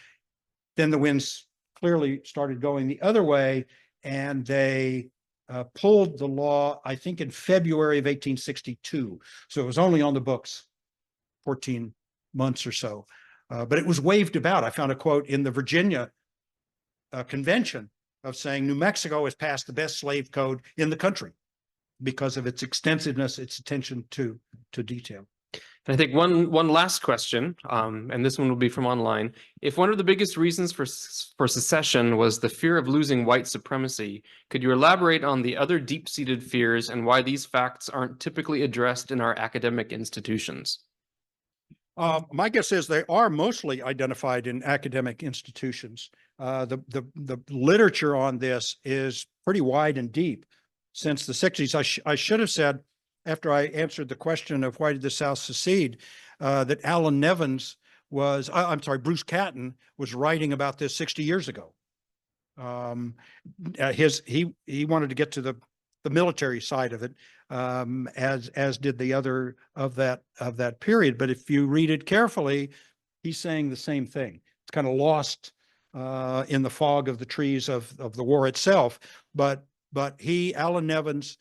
Then the winds clearly started going the other way, and they pulled the law, I think, in February of 1862. So it was only on the books 14 months or so, but it was waved about. I found a quote in the Virginia convention of saying New Mexico has passed the best slave code in the country. because of its extensiveness, its attention to detail. And I think one last question, and this one will be from online. If one of the biggest reasons for secession was the fear of losing white supremacy, could you elaborate on the other deep-seated fears and why these facts aren't typically addressed in our academic institutions? My guess is they are mostly identified in academic institutions. The literature on this is pretty wide and deep since the 60s. I should have said, after I answered the question of why did the South secede, that Alan Nevins was, Bruce Catton was writing about this 60 years ago. He wanted to get to the military side of it, as did the other of that period. But if you read it carefully, he's saying the same thing. It's kind of lost in the fog of the trees of the war itself. But Alan Nevins,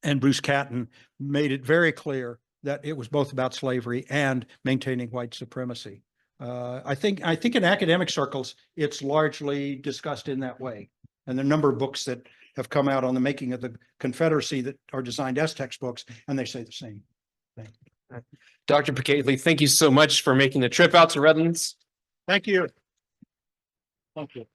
and Bruce Catton made it very clear that it was both about slavery and maintaining white supremacy. I think in academic circles, it's largely discussed in that way. And there are a number of books that have come out on the making of the Confederacy that are designed as textbooks, and they say the same thing. Dr. Pitcaithley, thank you so much for making the trip out to Redlands. Thank you. Thank you.